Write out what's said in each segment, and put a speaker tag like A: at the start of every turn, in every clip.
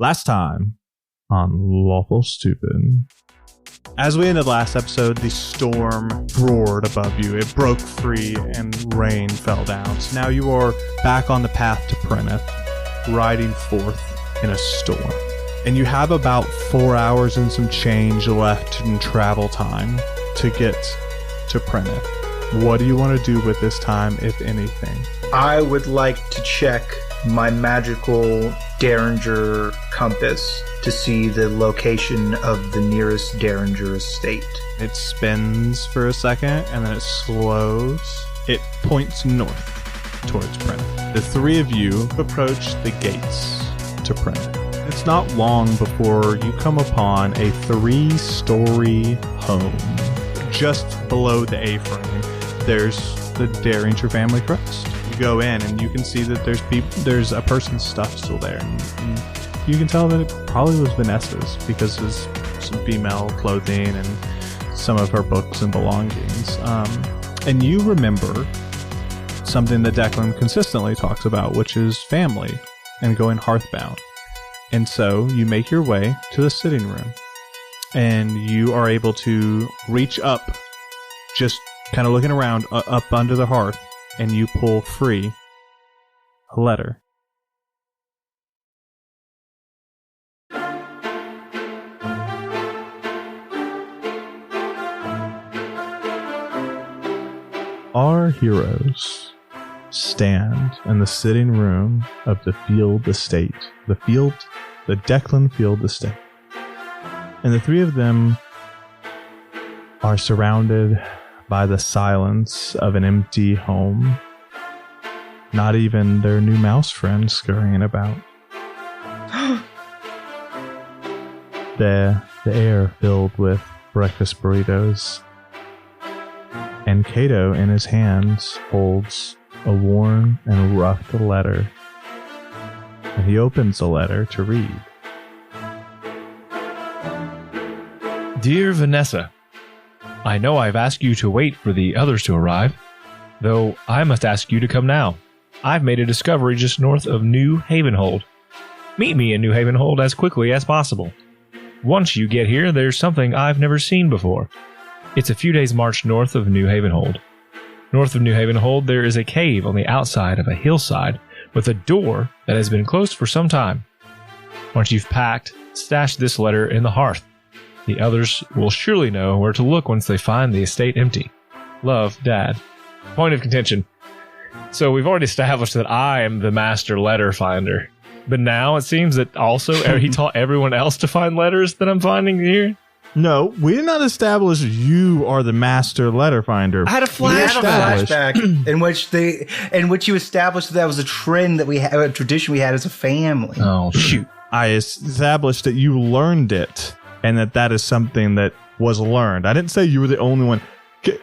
A: Last time on Lawful Stupid. As we ended last episode, the storm roared above you. It broke free and rain fell down. So now you are back on the path to Prineth, riding forth in a storm. And you have about 4 hours and some change left in travel time to get to Prineth. What do you want to do with this time, if anything?
B: I would like to check my magical Derringer compass to see the location of the nearest Derringer estate.
A: It spins for a second and then it slows. It points north towards Prineth. The three of you approach the gates to Prineth. It's not long before you come upon a 3-story home. Just below the A-frame, there's the Derringer family crest. You go in and you can see that there's a person's stuff still there. And you can tell that it probably was Vanessa's because there's some female clothing and some of her books and belongings. And you remember something that Declan consistently talks about, which is family and going hearthbound. And so you make your way to the sitting room and you are able to reach up, just kind of looking around up under the hearth, and you pull free a letter. Our heroes stand in the sitting room of the Field Estate. The Declan Field Estate. And the three of them are surrounded by the silence of an empty home. Not even their new mouse friend scurrying about. The air filled with breakfast burritos. And Cato in his hands holds a worn and roughed letter. And he opens the letter to read.
C: Dear Vanessa, I know I've asked you to wait for the others to arrive, though I must ask you to come now. I've made a discovery just north of New Havenhold. Meet me in New Havenhold as quickly as possible. Once you get here, there's something I've never seen before. It's a few days' march north of New Havenhold. North of New Havenhold, there is a cave on the outside of a hillside with a door that has been closed for some time. Once you've packed, stash this letter in the hearth. The others will surely know where to look once they find the estate empty. Love, Dad. Point of contention. So we've already established that I am the master letter finder. But now it seems that also he taught everyone else to find letters that I'm finding here?
A: No, we did not establish you are the master letter finder.
C: I had a
B: flashback in which you established that was a trend that we had, a tradition we had as a family.
C: Oh, shoot.
A: I established that you learned it and that is something that was learned. I didn't say you were the only one.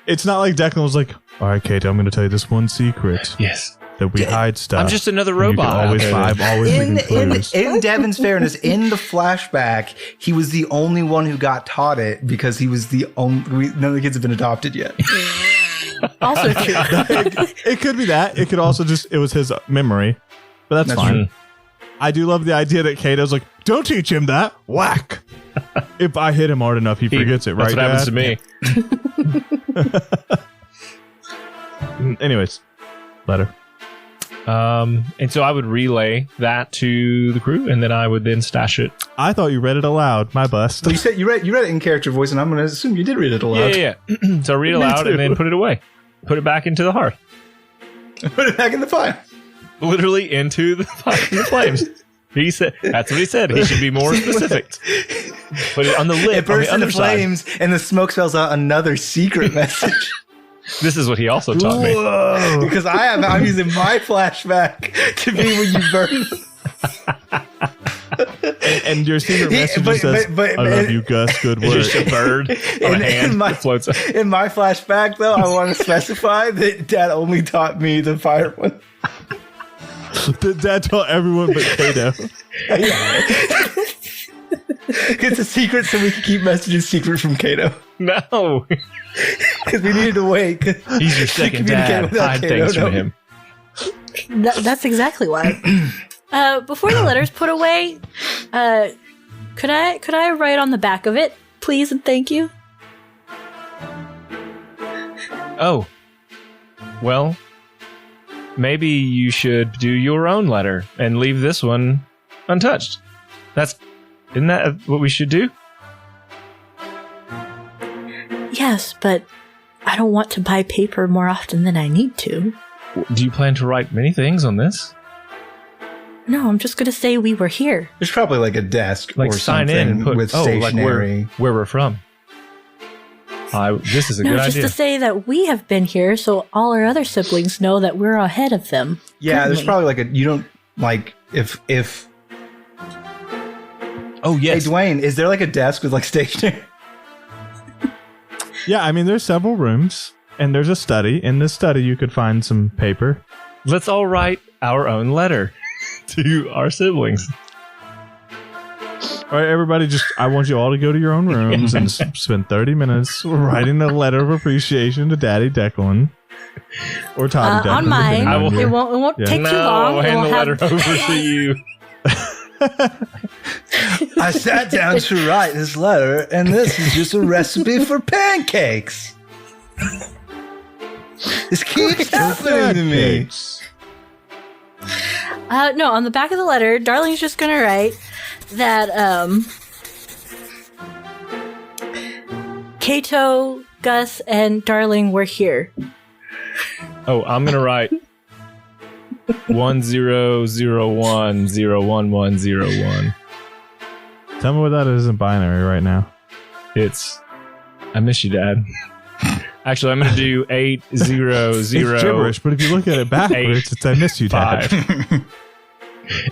A: It's not like Declan was like, all right, Kate, I'm going to tell you this one secret.
C: Yes.
A: That we hide stuff.
C: I'm just another robot.
B: In Devin's fairness, in the flashback, he was the only one who got taught it because he was the only. None of the kids have been adopted yet.
D: Also true.
A: It could be that. It could also it was his memory, but that's fine. True. I do love the idea that Kato's like, don't teach him that. Whack. If I hit him hard enough, he forgets it, right?
C: That's what happens
A: to me. Anyways, letter.
C: And so I would relay that to the crew, and then I would then stash it.
A: I thought you read it aloud. My bust.
B: Well, you read it in character voice, and I'm going to assume you did read it aloud.
C: Yeah. So read it aloud and then put it away. Put it back into the hearth.
B: Put it back in the fire.
C: Literally into the flames. He said that's what he said. He should be more specific. Put it on the lid.
B: It bursts
C: on the
B: into flames, and the smoke spells out another secret message.
C: This is what he also taught me.
B: Whoa. Because I'm using my flashback to be when you burn.
A: and your secret message says, I love you, Gus. Good work.
C: Just a bird on a hand that floats up.
B: In my flashback, though, I want to specify that Dad only taught me the fire one.
A: Dad taught everyone but Kato.
B: It's a secret so we can keep messages secret from Kato.
C: No.
B: Because we needed to wait.
C: He's your second dad. Hide things from him.
D: That's exactly why. Before the letter's put away, Could I write on the back of it, please and thank you?
C: Oh. Well, maybe you should do your own letter and leave this one untouched. Isn't that what we should do?
D: Yes, but I don't want to buy paper more often than I need to.
C: Do you plan to write many things on this?
D: No, I'm just going to say we were here.
B: There's probably like a desk
C: Like
B: or
C: sign
B: something
C: in and put
B: with
C: like
B: stationery.
C: where we're from. This is a
D: No,
C: good
D: just
C: idea.
D: to say that we have been here so all our other siblings know that we're ahead of them.
B: Yeah, there's
D: currently.
B: probably like you don't like if
C: Oh yes.
B: Hey Dwayne, is there like a desk with like stationery?
A: Yeah, I mean, there's several rooms, and there's a study. In this study, you could find some paper.
C: Let's all write our own letter to our siblings.
A: All right, everybody, I want you all to go to your own rooms and spend 30 minutes writing a letter of appreciation to Daddy Declan. Or Toddy Declan.
D: On mine.
A: depending on
D: It
A: your-
D: won't
A: Yeah.
D: take too long.
C: I'll hand
D: We'll
C: the
D: have-
C: letter over to you.
B: I sat down to write this letter, and this is just a recipe for pancakes. This keeps happening to me.
A: Pancakes.
D: No, on the back of the letter, Darling's just going to write that Kato, Gus, and Darling were here.
C: Oh, I'm gonna write 1001011101.
A: Tell me what that is in binary right now.
C: It's I miss you, Dad. Actually, I'm gonna do 800.
A: It's gibberish, but if you look at it backwards, it's I miss you, Dad.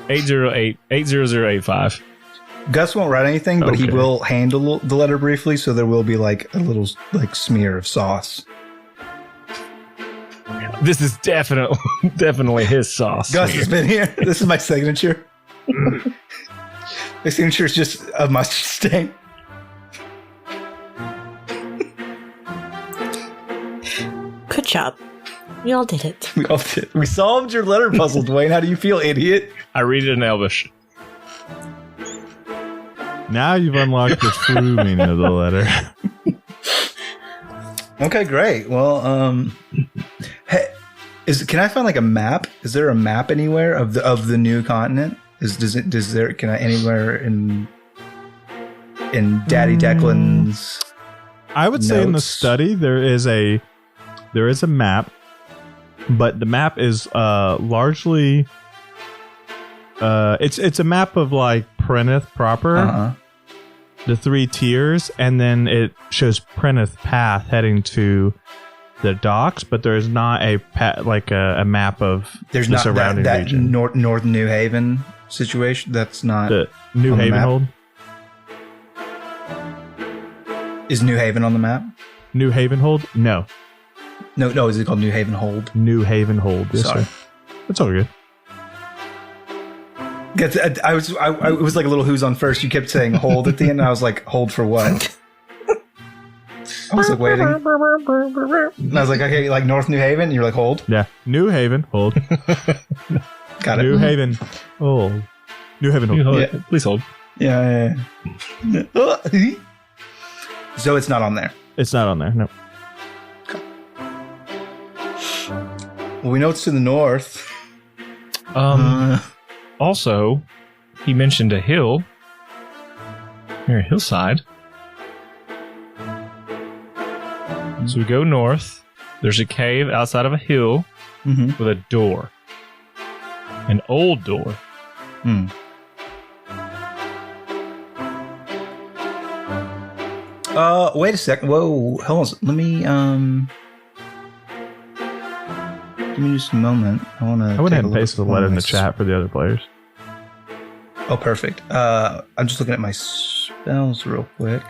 C: 80085.
B: Gus won't write anything, but he
C: Okay.
B: will handle the letter briefly, so there will be like a little like smear of sauce.
C: This is definitely his sauce.
B: Gus has been here. This is my signature. My signature is just a mustard stain.
D: Good job. We all did it.
B: We all did. We solved your letter puzzle, Dwayne. How do you feel, idiot?
C: I read it in Elvish.
A: Now you've unlocked the true meaning of the letter.
B: Okay, great. Well, hey, can I find like a map? Is there a map anywhere of the new continent? Can I anywhere in Daddy Declan's?
A: I would say in the
B: Notes.
A: study there is a map, but the map is largely it's a map of like Prineth proper, the 3 tiers, and then it shows Prineth path heading to the docks, but there is not a map of
B: There's
A: the
B: not
A: surrounding
B: that
A: region.
B: North New Haven situation. That's not.
A: The New
B: on the
A: Haven
B: map?
A: hold.
B: Is New Haven on the map?
A: New Haven hold? No.
B: No. Is it called New Haven Hold?
A: New Haven hold. Yes,
B: Sorry.
A: sir. It's all good.
B: It was like a little who's on first. You kept saying hold at the end. And I was like, hold for what? I was like waiting. And I was like, okay, like North New Haven? And you're like, hold.
A: Yeah. New Haven hold.
B: Got it.
A: New Haven hold. New Haven hold.
C: Hold
B: Yeah.
C: it. Please hold.
B: Yeah. So it's not on there.
A: It's not on there. No.
B: Well, we know it's to the north.
C: Also, he mentioned a hill. Here, a hillside. So we go north. There's a cave outside of a hill
B: Mm-hmm.
C: with a door. An old door.
B: Wait a second. Whoa, hold on. Let me give me just a moment. I want to.
A: I went ahead and pasted the letter in the chat for the other players.
B: Oh, perfect. I'm just looking at my spells real quick.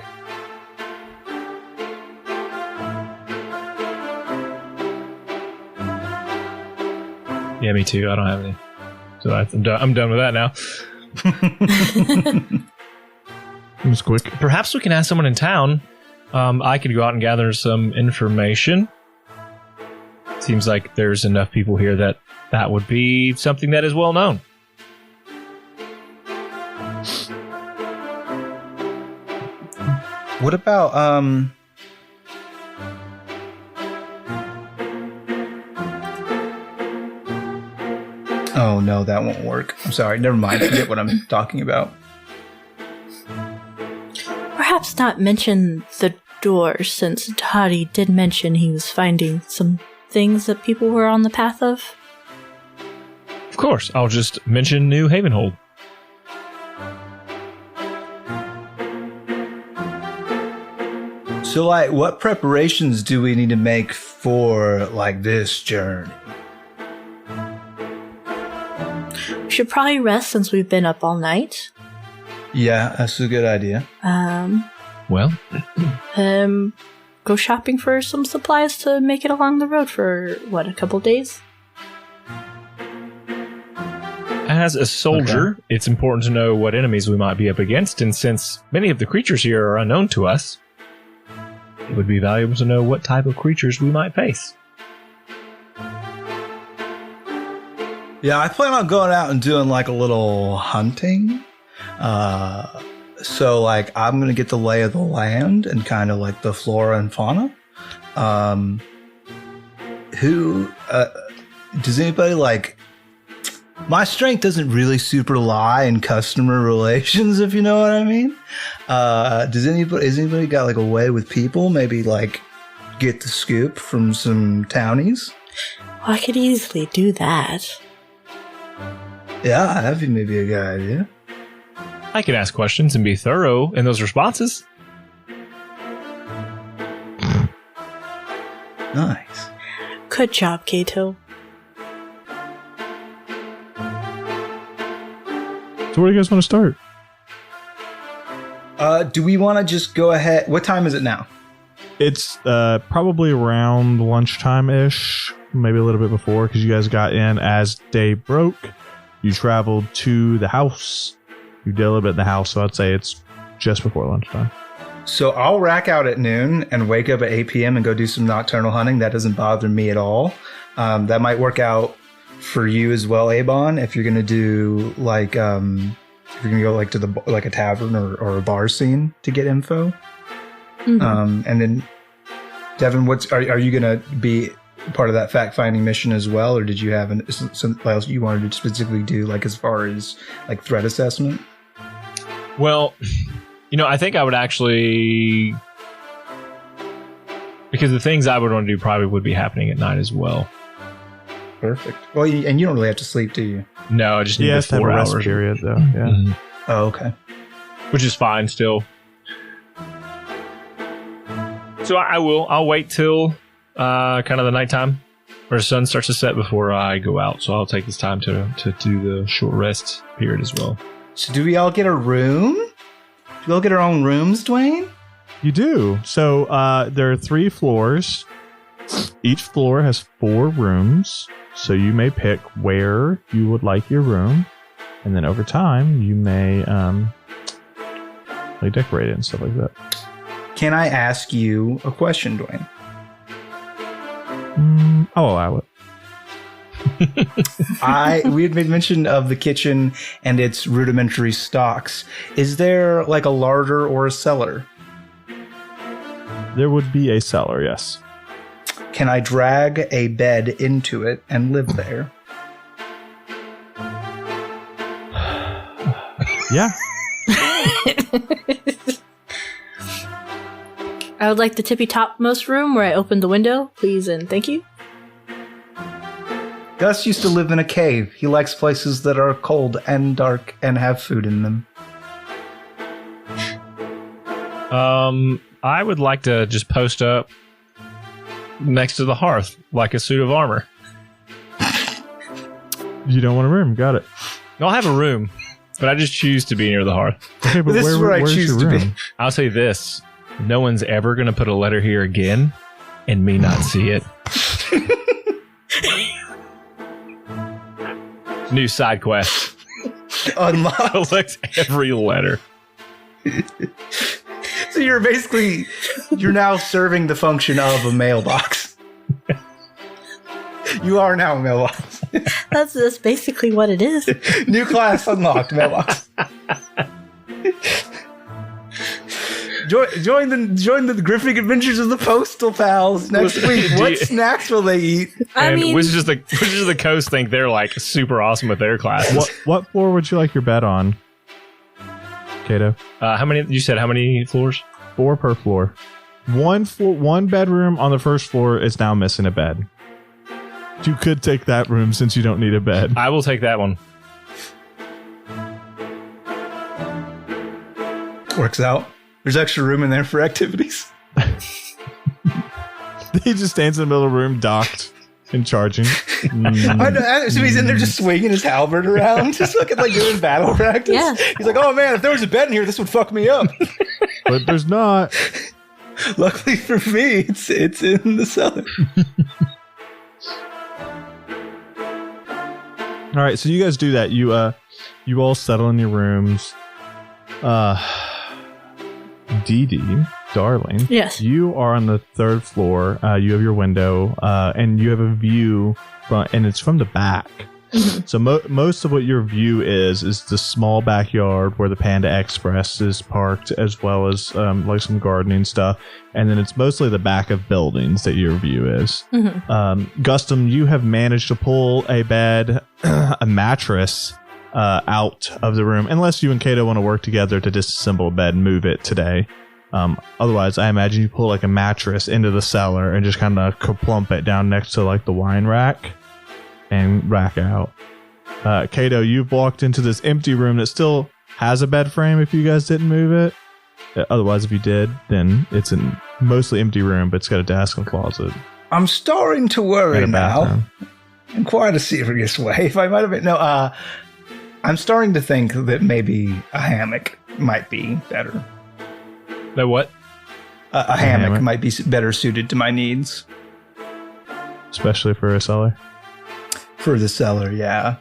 C: Yeah, me too. I don't have any. So I'm done with that now.
A: It was quick.
C: Perhaps we can ask someone in town. I could go out and gather some information. Seems like there's enough people here that would be something that is well known.
B: What about Oh no, that won't work. I'm sorry. Never mind. Forget what I'm talking about.
D: Perhaps not mention the door, since Toddy did mention he was finding some things that people were on the path of.
C: Of course, I'll just mention New Havenhold.
B: So, like, what preparations do we need to make for, like, this journey?
D: We should probably rest since we've been up all night.
B: Yeah, that's a good idea.
C: Well,
D: go shopping for some supplies to make it along the road for, a couple days?
C: as a soldier, it's important to know what enemies we might be up against, and since many of the creatures here are unknown to us, it would be valuable to know what type of creatures we might face.
B: Yeah, I plan on going out and doing like a little hunting. So like I'm going to get the lay of the land and kind of like the flora and fauna. Does anybody like, my strength doesn't really super lie in customer relations, if you know what I mean. Has anybody got like a way with people? Maybe like get the scoop from some townies?
D: Well, I could easily do that.
B: Yeah, that'd be maybe a good idea.
C: I can ask questions and be thorough in those responses.
B: Nice.
D: Good job, Kato.
A: So where do you guys want to start?
B: Do we want to just go ahead? What time is it now?
A: It's probably around lunchtime-ish, maybe a little bit before, because you guys got in as day broke. You traveled to the house. You did a little bit in the house, so I'd say it's just before lunchtime.
B: So I'll rack out at noon and wake up at 8 p.m. and go do some nocturnal hunting. That doesn't bother me at all. That might work out for you as well, Abon, if you're going to do like, if you're going to go like to the like a tavern or a bar scene to get info. Mm-hmm. And then, Devin, are you going to be part of that fact-finding mission as well, or did you have something else you wanted to specifically do, like as far as like threat assessment?
C: Well, I think I would actually, because the things I would want to do probably would be happening at night as well.
B: Perfect. Well, and you don't really have to sleep, do you?
C: No, I just need
A: the
C: 4 hours.
A: Rest period, though. Yeah.
C: Mm-hmm.
B: Oh, okay.
C: Which is fine still. So I'll wait till kind of the nighttime where the sun starts to set before I go out. So I'll take this time to do the short rest period as well.
B: So do we all get a room? Do we all get our own rooms, Dwayne?
A: You do. So there are 3 floors. Each floor has 4 rooms. So you may pick where you would like your room. And then over time, you may like decorate it and stuff like that.
B: Can I ask you a question, Dwayne?
A: I'll allow it.
B: We had made mention of the kitchen and its rudimentary stocks. Is there like a larder or a cellar?
A: There would be a cellar, yes.
B: Can I drag a bed into it and live there?
A: Yeah.
D: I would like the tippy topmost room where I opened the window, please and thank you.
B: Gus used to live in a cave. He likes places that are cold and dark and have food in them.
C: I would like to just post up next to the hearth like a suit of armor.
A: You don't want a room. Got it.
C: I'll have a room, but I just choose to be near the hearth.
A: Okay, but
B: this is where I choose to be.
C: I'll say this. No one's ever going to put a letter here again and me not see it. New side quest.
B: Unlocked.
C: Collect every letter.
B: So you're now serving the function of a mailbox. You are now a mailbox.
D: That's basically what it is.
B: New class unlocked, mailbox. Join the Griffin Adventures of the Postal Pals next week. What snacks will they eat?
C: Wizards of the Coast think they're like super awesome with their classes.
A: What floor would you like your bed on, Kato?
C: How many floors?
A: 4 per floor. One bedroom on the first floor is now missing a bed. You could take that room since you don't need a bed.
C: I will take that one.
B: Works out. There's extra room in there for activities.
A: He just stands in the middle of the room, docked and charging.
B: I know, so he's in there just swinging his halberd around, just looking like doing battle practice.
D: Yeah.
B: He's like, oh man, if there was a bed in here, this would fuck me up.
A: But there's not.
B: Luckily for me, it's in the cellar.
A: All right, so you guys do that. You all settle in your rooms. Dee Dee, darling.
D: Yes.
A: You are on the 3rd floor. You have your window, and you have a view and it's from the back. Mm-hmm. So most of what your view is the small backyard where the Panda Express is parked, as well as like some gardening stuff. And then it's mostly the back of buildings that your view is. Mm-hmm. Gustum, you have managed to pull a bed, a mattress out of the room, unless you and Kato want to work together to disassemble a bed and move it today. Otherwise, I imagine you pull like a mattress into the cellar and just kind of plump it down next to like the wine rack and rack out. Kato, you've walked into this empty room that still has a bed frame if you guys didn't move it. Otherwise, if you did, then it's a mostly empty room, but it's got a desk and closet.
B: I'm starting to worry now. In quite a serious way, if I might have been. No, I'm starting to think that maybe a hammock might be better.
C: The what?
B: A hammock might be better suited to my needs.
A: Especially for a cellar?
B: For the cellar, yeah.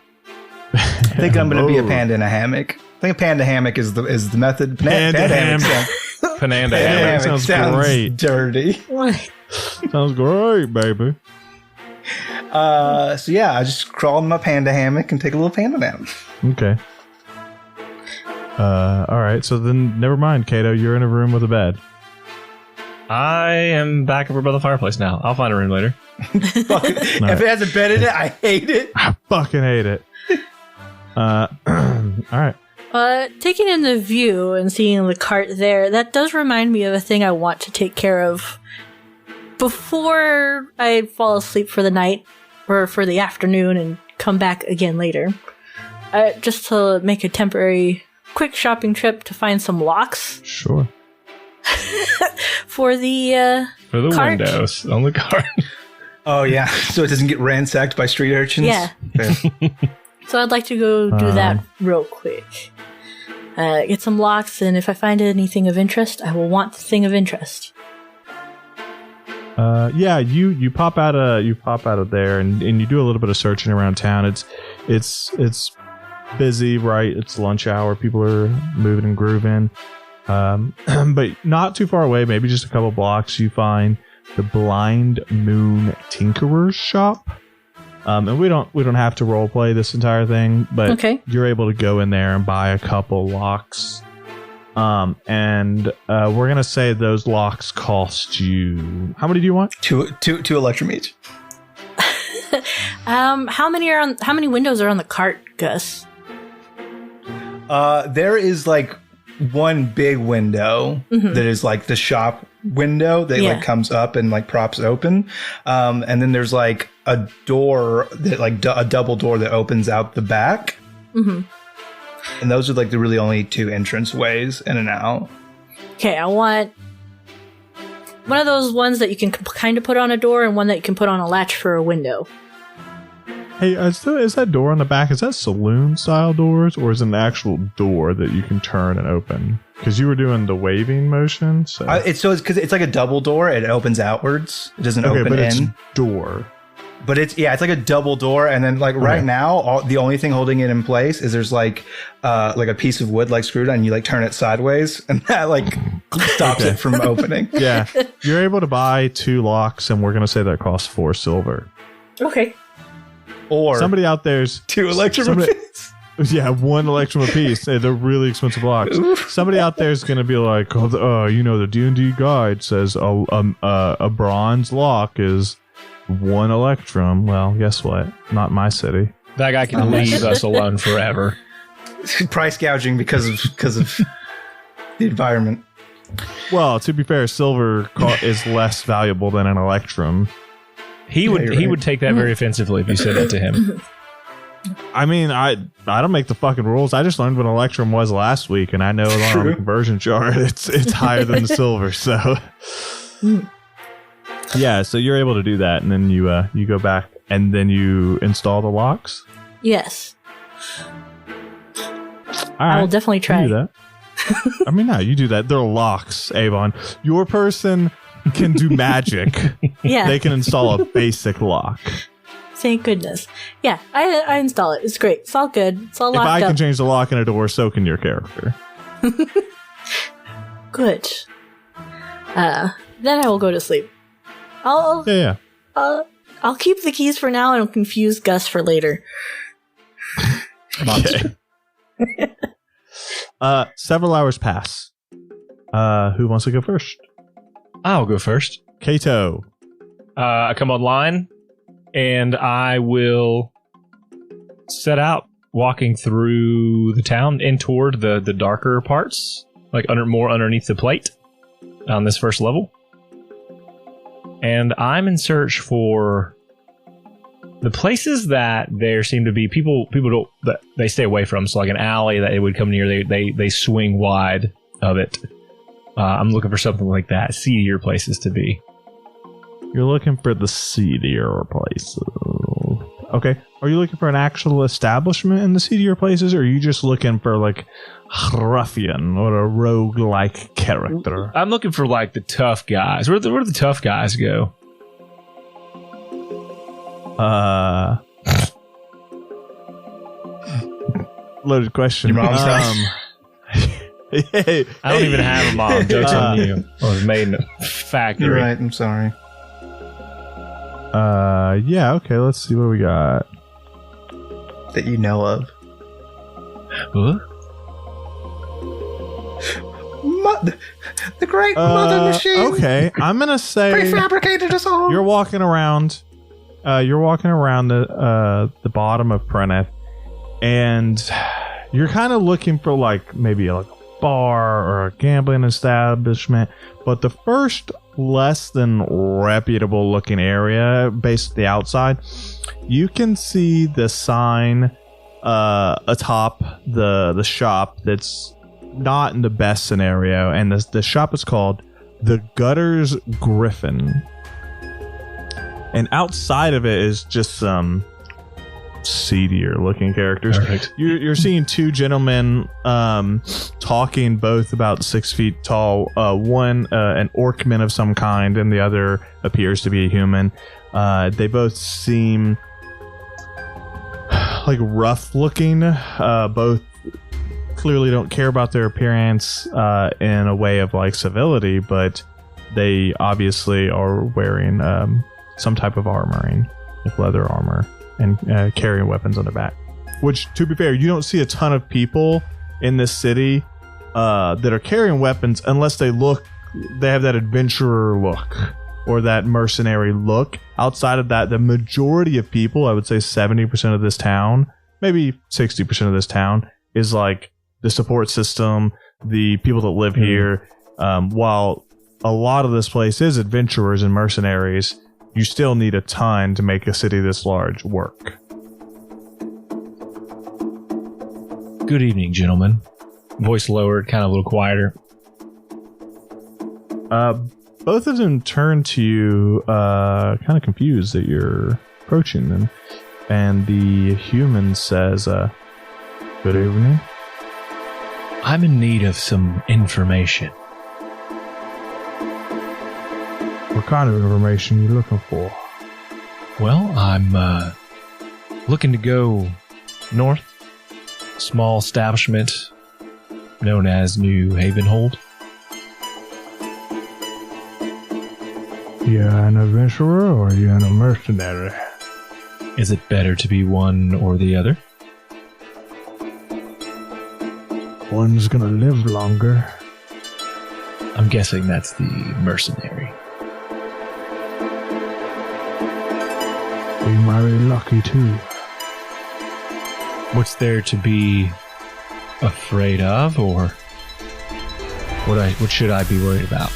B: I think I'm going to be a panda in a hammock. I think a panda hammock is the method.
C: Panda hammock. Panda hammock
A: sounds great.
B: Dirty.
D: What?
A: Sounds great, baby.
B: So yeah, I just crawl in my panda hammock and take a little panda nap.
A: Okay. All right. So then, never mind, Kato. You're in a room with a bed.
C: I am back over by the fireplace now. I'll find a room later.
B: If it has a bed in it, I hate it.
A: I fucking hate it. All right.
D: Taking in the view and seeing the cart there, that does remind me of a thing I want to take care of before I fall asleep for the night or for the afternoon and come back again later. Just to make a temporary quick shopping trip to find some locks.
A: Sure.
D: For the cart.
C: Windows on the cart.
B: Oh yeah, so it doesn't get ransacked by street urchins?
D: Yeah. So I'd like to go do that real quick. Get some locks, and if I find anything of interest, I will want the thing of interest.
A: Yeah, you pop out of there and you do a little bit of searching around town. It's busy, right? It's lunch hour. People are moving and grooving. But not too far away, maybe just a couple blocks, you find the Blind Moon Tinkerer's shop. And we don't have to role play this entire thing, but you're able to go in there and buy a couple locks. And we're gonna say those locks cost you. How many do you want?
B: Two electrum each.
D: How many windows are on the cart, Gus?
B: There is like one big window that is like the shop window that like comes up and like props open, and then there's like a door that like a double door that opens out the back, and those are like the really only two entrance ways in and out.
D: Okay, I want one of those ones that you can kind of put on a door and one that you can put on a latch for a window.
A: Hey, is that door on the back, is that saloon-style doors, or is it an actual door that you can turn and open? Because you were doing the waving motion. So
B: it's because like a double door. It opens outwards. It doesn't open
A: but
B: in.
A: It's door.
B: But it's like a double door, and then like right now, the only thing holding it in place is there's like a piece of wood like screwed on, and you like turn it sideways, and that like stops it from opening.
A: Yeah, you're able to buy 2 locks, and we're gonna say that costs 4 silver.
D: Okay.
B: Or
A: somebody out there's
B: 2 electrum.
A: Yeah, 1 electrum apiece. They're really expensive blocks. Somebody out there is going to be like, the D&D guide says a bronze lock is 1 electrum. Well, guess what? Not my city.
C: That guy can leave us alone forever.
B: Price gouging because of the environment.
A: Well, to be fair, silver is less valuable than an electrum.
C: He would take that very offensively if you said that to him.
A: I mean, I don't make the fucking rules. I just learned what an electrum was last week, and I know on the conversion chart it's higher than the silver. So yeah, so you're able to do that, and then you go back, and then you install the locks.
D: Yes,
A: All right,
D: I will definitely try.
A: You do that. I mean, no, you do that. They're locks, Avon. Your person can do magic.
D: Yeah,
A: They can install a basic lock.
D: thank goodness. Yeah, I install it. It's great. It's all good. It's all locked
A: If I
D: up.
A: can change the lock in a door, so can your character.
D: Good. Then I will go to sleep.
A: Yeah.
D: I'll keep the keys for now and I'll confuse Gus for later.
A: Okay. Several hours pass. Who wants to go first?
C: I'll go first.
A: Kato.
C: I come online, and I will set out walking through the town in toward the darker parts, like more underneath the plate on this first level. And I'm in search for the places that there seem to be people don't, that they stay away from. So like an alley that it would come near, they swing wide of it. I'm looking for something like that, seedier places to be.
A: You're looking for the seedier places. Okay. Are you looking for an actual establishment in the seedier places, or are you just looking for like ruffian or a rogue-like character?
C: I'm looking for like the tough guys. Where do the tough guys go?
A: Loaded question.
B: Your mom's house.
A: Hey,
C: I don't even have a mom. Joke's on you. I was made in a factory.
B: You're right. I'm sorry.
A: Yeah, okay, let's see what we got.
B: That you know of.
C: Huh?
B: The great mother machine.
A: Okay, I'm gonna say
B: Prefabricated us all.
A: you're walking around. The bottom of Prineth, and you're kind of looking for like maybe like a bar or a gambling establishment. But the first less than reputable looking area, based on the outside, you can see the sign atop the shop that's not in the best scenario, and the shop is called the Gutters Griffin, and outside of it is just some seedier looking characters.
C: Perfect.
A: You're seeing two gentlemen talking, both about 6 feet tall. One an orcman of some kind, and the other appears to be a human. They both seem like rough looking. Both clearly don't care about their appearance in a way of like civility, but they obviously are wearing some type of armoring, like leather armor, and carrying weapons on their back. Which, to be fair, you don't see a ton of people in this city that are carrying weapons unless they have that adventurer look or that mercenary look. Outside of that, the majority of people, I would say 70% of this town, maybe 60% of this town, is like the support system, the people that live here. While a lot of this place is adventurers and mercenaries, you still need a ton to make a city this large work.
C: Good evening, gentlemen. Voice lowered, kind of a little quieter.
A: Both of them turn to you, kind of confused that you're approaching them. And the human says, good evening.
C: I'm in need of some information.
A: What kind of information are you looking for?
C: Well, I'm looking to go north. Small establishment known as New Havenhold.
A: You're an adventurer or you're a mercenary?
C: Is it better to be one or the other?
E: one's gonna live longer.
C: I'm guessing that's the mercenary.
E: Be mighty lucky too.
C: What's there to be afraid of, or what should I be worried about?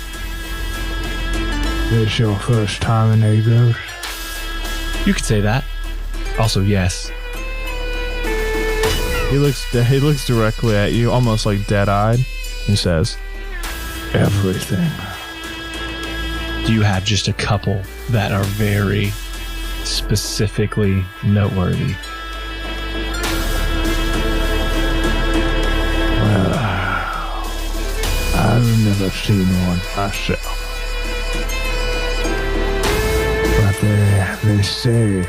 E: This your first time in Agos?
C: You could say that. Also, yes.
A: He looks directly at you, almost like dead-eyed, and says,
E: Everything.
C: Do you have just a couple that are very specifically noteworthy?
E: Well, I've never seen one myself. But they say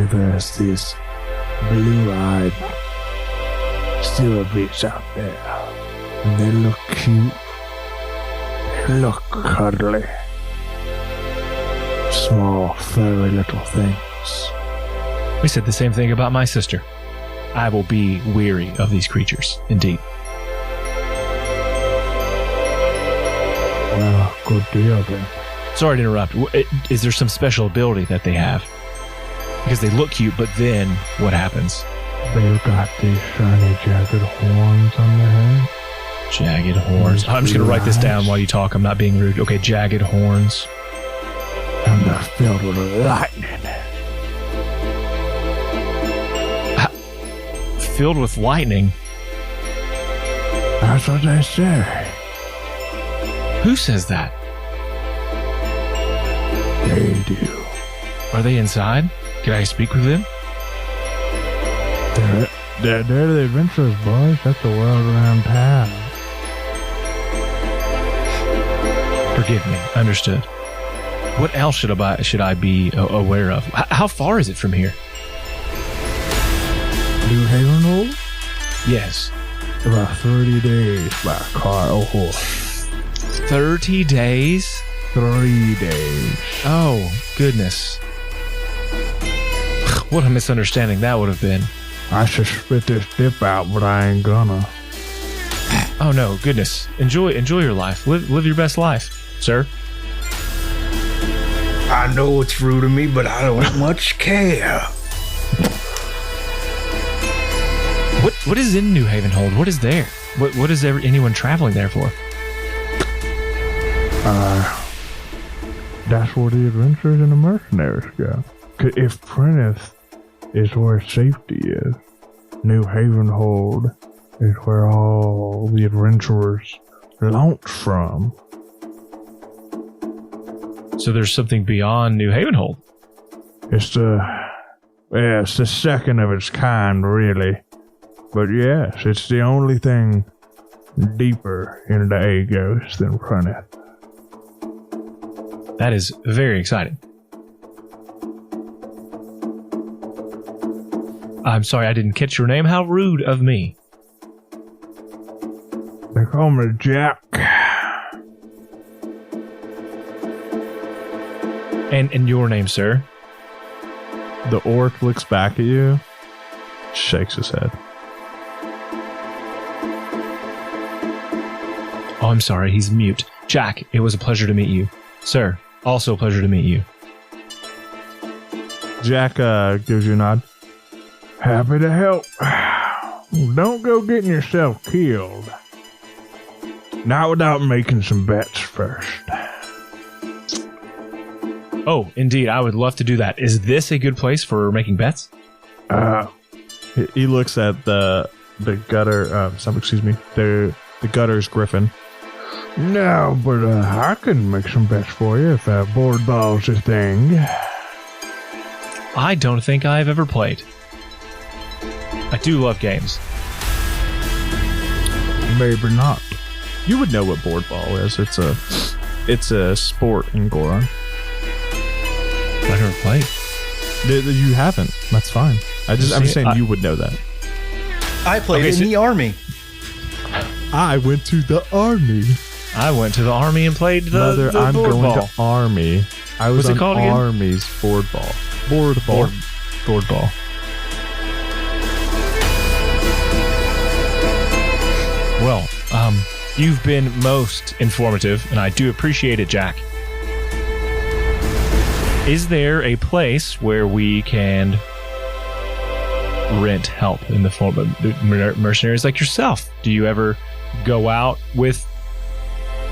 E: there's these blue-eyed silverbits out there. And they look cute. They look cuddly. Small, furry little things.
C: We said the same thing about my sister. I will be weary of these creatures, indeed.
E: Well, good deal then.
C: Sorry to interrupt. Is there some special ability that they have? Because they look cute, but then what happens?
E: They've got these shiny jagged horns on their head.
C: Jagged horns. I'm just going to write this down while you talk. I'm not being rude. Okay, jagged horns.
E: And they're filled with lightning.
C: Filled with lightning?
E: That's what they say.
C: Who says that?
E: They do.
C: Are they inside? Can I speak with them?
E: They're the adventurers, boys. That's the world around town.
C: Forgive me. Understood. What else should I be aware of? How far is it from here?
E: New Havenhold?
C: Yes.
E: About 30 days by car or horse.
C: 30 days?
E: 3 days.
C: Oh, goodness. What a misunderstanding that would have been.
E: I should spit this dip out, but I ain't gonna.
C: Oh no, goodness. Enjoy your life. Live your best life, sir.
B: I know it's rude of me, but I don't much care.
C: What is in New Havenhold? What is there? What is anyone traveling there for?
E: That's where the adventurers and the mercenaries go. 'Cause if Prineth is where safety is, New Havenhold is where all the adventurers launch from.
C: So there's something beyond New Havenhold.
E: It's the second of its kind, really. But yes, it's the only thing deeper into Agos than Prineth.
C: That is very exciting. I'm sorry I didn't catch your name. How rude of me.
E: They call me Jack.
C: And your name, sir?
A: the orc looks back at you, shakes his head.
C: Oh, I'm sorry, he's mute. Jack, it was a pleasure to meet you. Sir, also a pleasure to meet you.
A: Jack gives you a nod.
E: Happy to help. Don't go getting yourself killed. Not without making some bets first.
C: Oh, indeed, I would love to do that. Is this a good place for making bets?
A: He looks at the gutter. The gutter's griffin.
E: No, but I can make some bets for you if board ball's a thing.
C: I don't think I've ever played. I do love games.
E: Maybe not.
A: You would know what board ball is. It's a sport in Goron.
C: I've never played.
A: You haven't. That's fine. I'm just saying you would know that.
B: I played in the army.
A: I went to the army.
C: I went to the army and played the
A: I'm
C: board
A: going
C: ball.
A: to army. I was
C: What's it
A: on
C: called again?
A: Army's board ball. Board ball.
C: Board ball. Well, you've been most informative, and I do appreciate it, Jack. Is there a place where we can rent help in the form of mercenaries like yourself? Do you ever go out with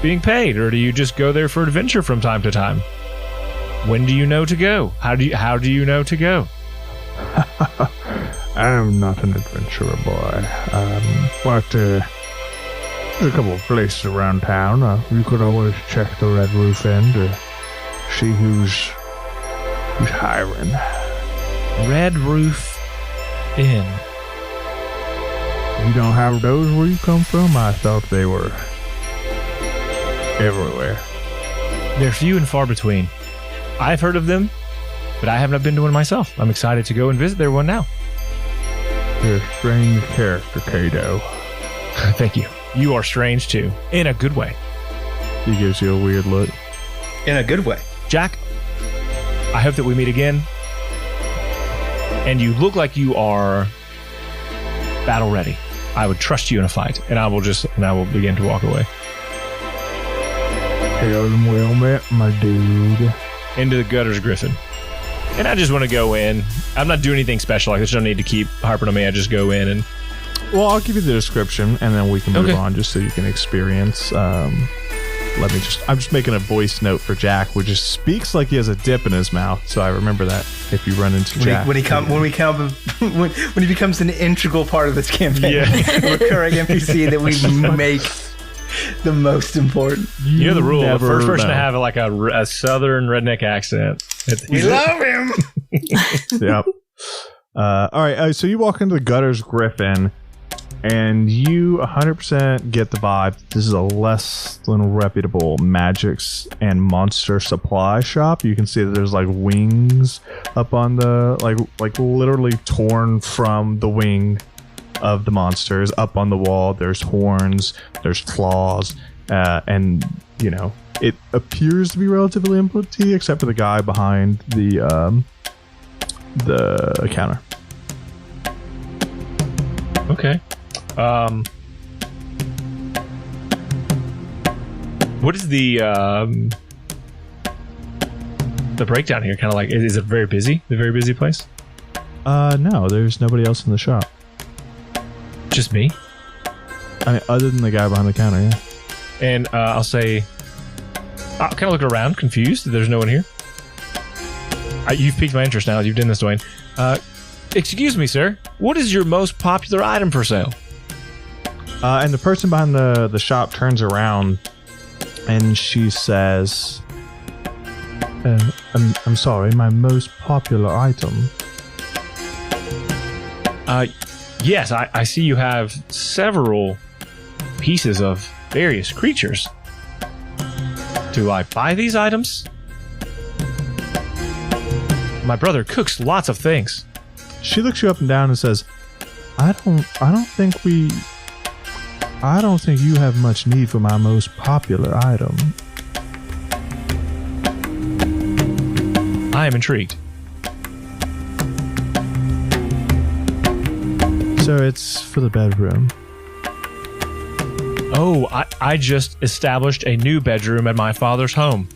C: being paid, or do you just go there for adventure from time to time? When do you know to go? How do you know to go?
E: I'm not an adventurer, boy. But there's a couple of places around town. You could always check the Red Roof Inn to see who's hiring.
C: Red Roof Inn.
E: You don't have those where you come from? I thought they were everywhere.
C: They're few and far between. I've heard of them, but I have not been to one myself. I'm excited to go and visit their one now.
E: You're a strange character, Kato.
C: Thank you. You are strange too, in a good way.
E: He gives you a weird look.
B: In a good way.
C: Jack, I hope that we meet again. And you look like you are battle ready. I would trust you in a fight, and I will begin to walk away.
E: Hail and well met, my dude.
C: Into the gutters, Griffin. And I just want to go in. I'm not doing anything special. Like, there's no need to keep harping on me. I just go in and...
A: Well, I'll give you the description, and then we can move on just so you can experience. I'm just making a voice note for Jack, which just speaks like he has a dip in his mouth. So I remember that if you run into Jack.
B: When he becomes an integral part of this campaign, a recurring NPC that we make the most important.
C: You know the rule: the first person to have like a southern redneck accent.
B: We love him.
A: Yep. All right. So you walk into the Gutters Griffin, and you 100% get the vibe. This is a less than reputable magics and monster supply shop. You can see that there's like wings up on the like literally torn from the wing of the monsters up on the wall. There's horns, there's claws, and you know it appears to be relatively empty except for the guy behind the counter.
C: Okay. What is the breakdown here? Kind of like, is it very busy? A very busy place?
A: No, there's nobody else in the shop.
C: Just me?
A: I mean, other than the guy behind the counter, yeah.
C: And I'll say, I'll kind of look around, confused. There's no one here. You've piqued my interest now. You've done this, Dwayne. Excuse me, sir. What is your most popular item for sale?
A: And the person behind the shop turns around and she says, I'm sorry, my most popular item.
C: Yes, I see you have several pieces of various creatures. Do I buy these items? My brother cooks lots of things.
A: She looks you up and down and says, I don't think you have much need for my most popular item.
C: I am intrigued.
A: So it's for the bedroom.
C: Oh, I just established a new bedroom at my father's home.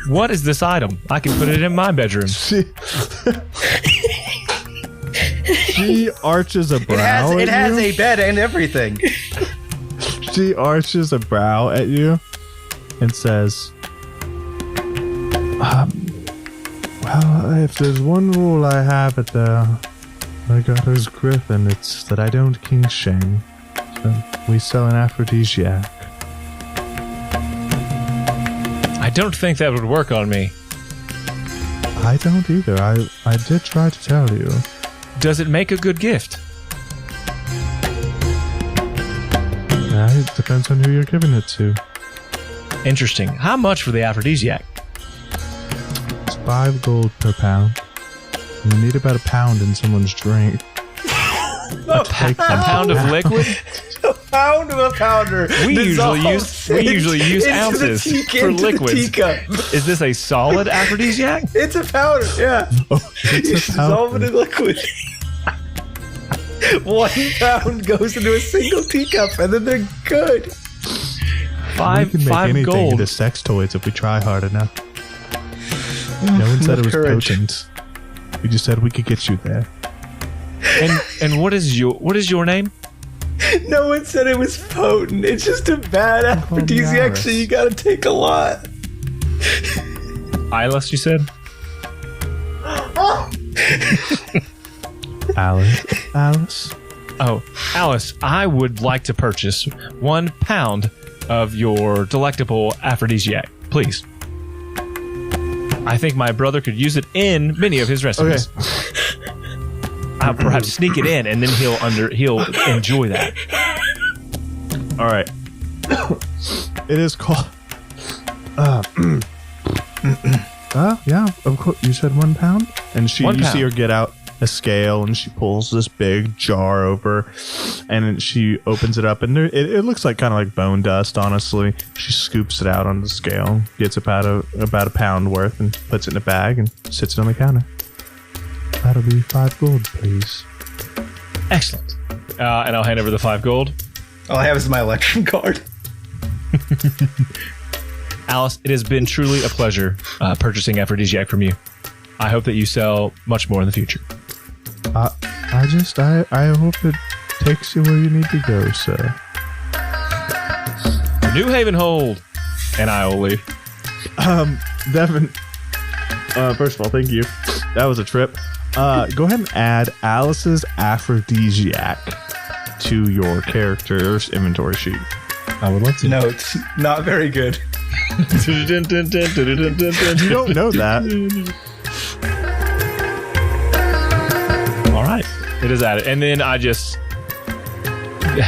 C: What is this item? I can put it in my bedroom.
A: She arches a brow.
B: It has a bed and everything.
A: She arches a brow at you and says, well, if there's one rule I have at the Gutters Griffin, it's that I don't king shame. So we sell an aphrodisiac.
C: I don't think that would work on me.
A: I don't either. I did try to tell you.
C: Does it make a good gift?
A: It depends on who you're giving it to.
C: Interesting. How much for the aphrodisiac?
A: It's 5 gold per pound. You need about a pound in someone's drink.
C: A pound of liquid?
B: A pound of a powder.
C: We usually use ounces for liquids. Is this a solid aphrodisiac?
B: It's a powder, yeah.
A: Oh,
B: You dissolve it in liquid. £1 goes into a single teacup, and then they're good.
A: We can make anything
C: gold.
A: into sex toys if we try hard enough. No one said it was
B: Courage.
A: potent. We just said we could get you there.
C: And what is your name?
B: No one said it was potent. It's just a bad aphrodisiac, so you gotta take a lot.
C: Ilis, you said?
A: Alice.
C: Oh, Alice, I would like to purchase 1 pound of your delectable aphrodisiac, please. I think my brother could use it in many of his recipes.
A: Okay.
C: I'll perhaps sneak it in, and then he'll enjoy that.
A: All right. It is called. Yeah, of course. You said 1 pound, and you see her get out a scale, and she pulls this big jar over, and then she opens it up, and it looks like kind of like bone dust. Honestly, she scoops it out on the scale, gets about a pound worth, and puts it in a bag, and sits it on the counter. That'll be 5 gold, please.
C: Excellent. And I'll hand over the 5 gold.
B: All I have is my election card.
C: Alice, it has been truly a pleasure purchasing aphrodisiac from you. I hope that you sell much more in the future.
A: I hope it takes you where you need to go, sir.
C: New Haven Hold, and I will leave.
A: Devin, first of all, thank you. That was a trip. Go ahead and add Alice's aphrodisiac to your character's inventory sheet.
C: I would love to.
B: No, it's not very good.
A: You don't know that.
C: All right. It is added. And then I just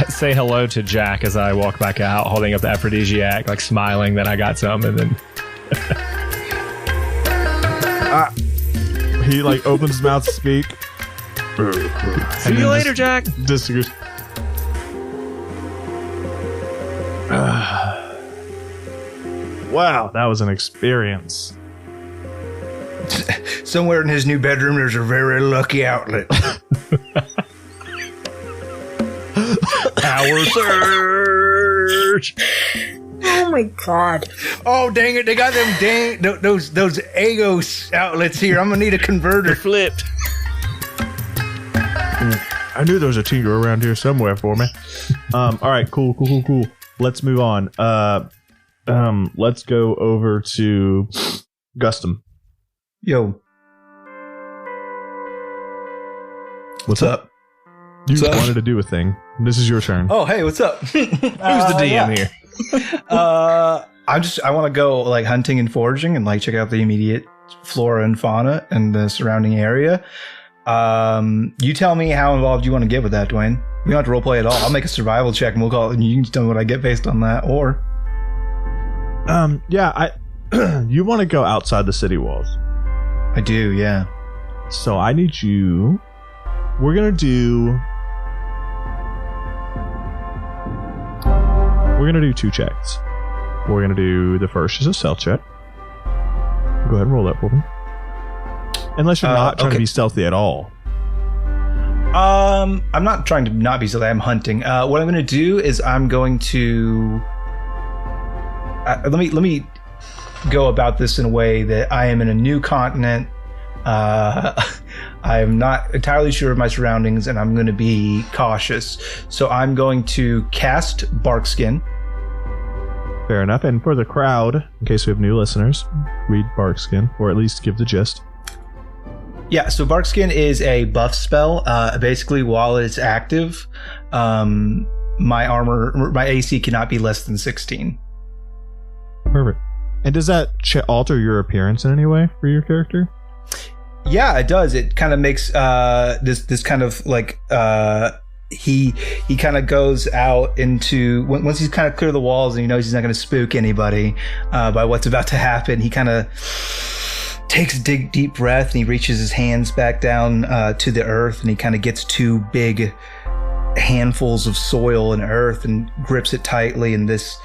C: say hello to Jack as I walk back out, holding up the aphrodisiac, like smiling that I got some, and then...
A: He like opens his mouth to speak.
C: See you later, Jack.
A: Disagrees. Wow, that was an experience.
B: Somewhere in his new bedroom, there's a very lucky outlet.
C: Power surge.
D: Oh my god.
B: Oh, dang it. They got them those Agos outlets here. I'm going to need a converter.
C: Flipped.
A: I knew there was a tinker around here somewhere for me. All right, cool. Let's move on. Let's go over to Gustum.
B: Yo.
A: What's up? You just wanted to do a thing. This is your turn.
B: Oh, hey, what's up?
C: Who's the DM here?
B: I want to go like hunting and foraging and like check out the immediate flora and fauna and the surrounding area. You tell me how involved you want to get with that, Dwayne. We don't have to roleplay at all. I'll make a survival check and we'll call it, and you can tell me what I get based on that. Or
A: you want to go outside the city walls.
B: I do, yeah.
A: So I need you. We're gonna do 2 checks. We're gonna do the first is a stealth check. Go ahead and roll that for me. Unless you're not trying to be stealthy at all.
B: I'm not trying to not be stealthy. I'm hunting. What I'm going to do is I'm going to let me go about this in a way that I am in a new continent. I'm not entirely sure of my surroundings, and I'm going to be cautious. So I'm going to cast Barkskin.
A: Fair enough. And for the crowd, in case we have new listeners, read Barkskin, or at least give the gist.
B: Yeah, so Barkskin is a buff spell. Basically, while it's active, my AC cannot be less than 16.
A: Perfect. And does that alter your appearance in any way for your character?
B: Yeah, it does. It kind of makes this kind of like he kind of goes out into once he's kind of clear the walls and he knows he's not going to spook anybody by what's about to happen. He kind of takes a deep breath and he reaches his hands back down to the earth, and he kind of gets 2 big handfuls of soil and earth and grips it tightly, and this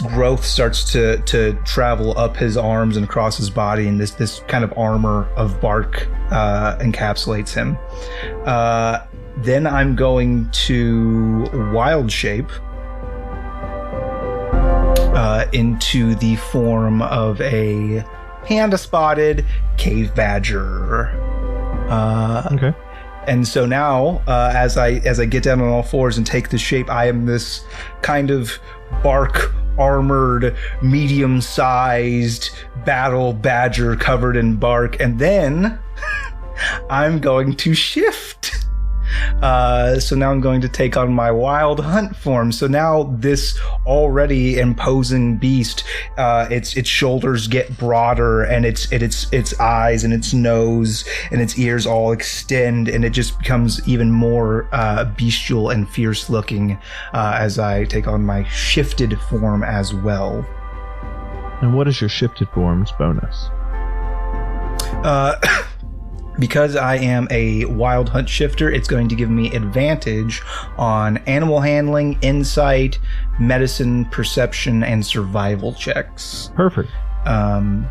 B: growth starts to travel up his arms and across his body, and this kind of armor of bark encapsulates him. Then I'm going to wild shape into the form of a panda-spotted cave badger.
C: Okay.
B: And so now, as I get down on all fours and take the shape, I am this kind of bark armored, medium-sized battle badger covered in bark, and then I'm going to shift. So now I'm going to take on my wild hunt form. So now this already imposing beast, its shoulders get broader, and its eyes and its nose and its ears all extend, and it just becomes even more bestial and fierce looking as I take on my shifted form as well.
C: And what is your shifted form's bonus?
B: Because I am a wild hunt shifter, it's going to give me advantage on animal handling, insight, medicine, perception, and survival checks.
C: Perfect.
B: And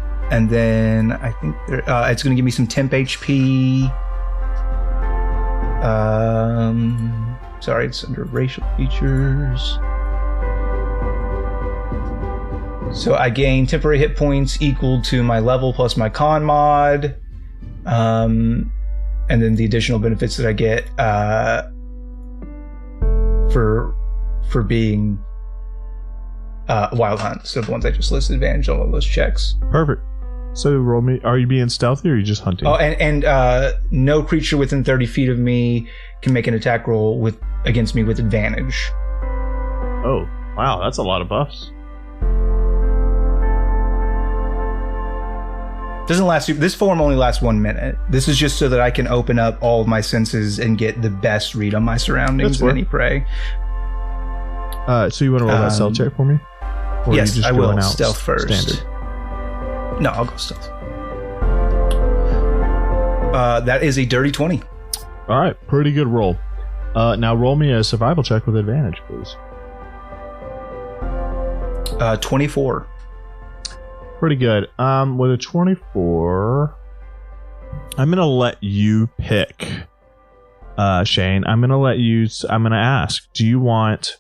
B: then I think it's going to give me some temp HP. Sorry, it's under racial features. So I gain temporary hit points equal to my level plus my con mod. And then the additional benefits that I get for being wild hunt. So the ones I just listed, advantage on all those checks.
C: Perfect. So roll me. Are you being stealthy or are you just hunting?
B: Oh, and no creature within 30 feet of me can make an attack roll against me with advantage.
C: Oh, wow, that's a lot of buffs.
B: Doesn't last. This form only lasts 1 minute. This is just so that I can open up all of my senses and get the best read on my surroundings and any prey.
C: So you want to roll that stealth check for me? Or
B: yes,
C: are you just
B: I will.
C: Out
B: Stealth first.
C: Standard?
B: No, I'll go stealth. That is a dirty 20.
C: All right, pretty good roll. Now roll me a survival check with advantage, please.
B: 24.
C: Pretty good. With a 24, I'm gonna let you pick, Shane. I'm gonna ask: do you want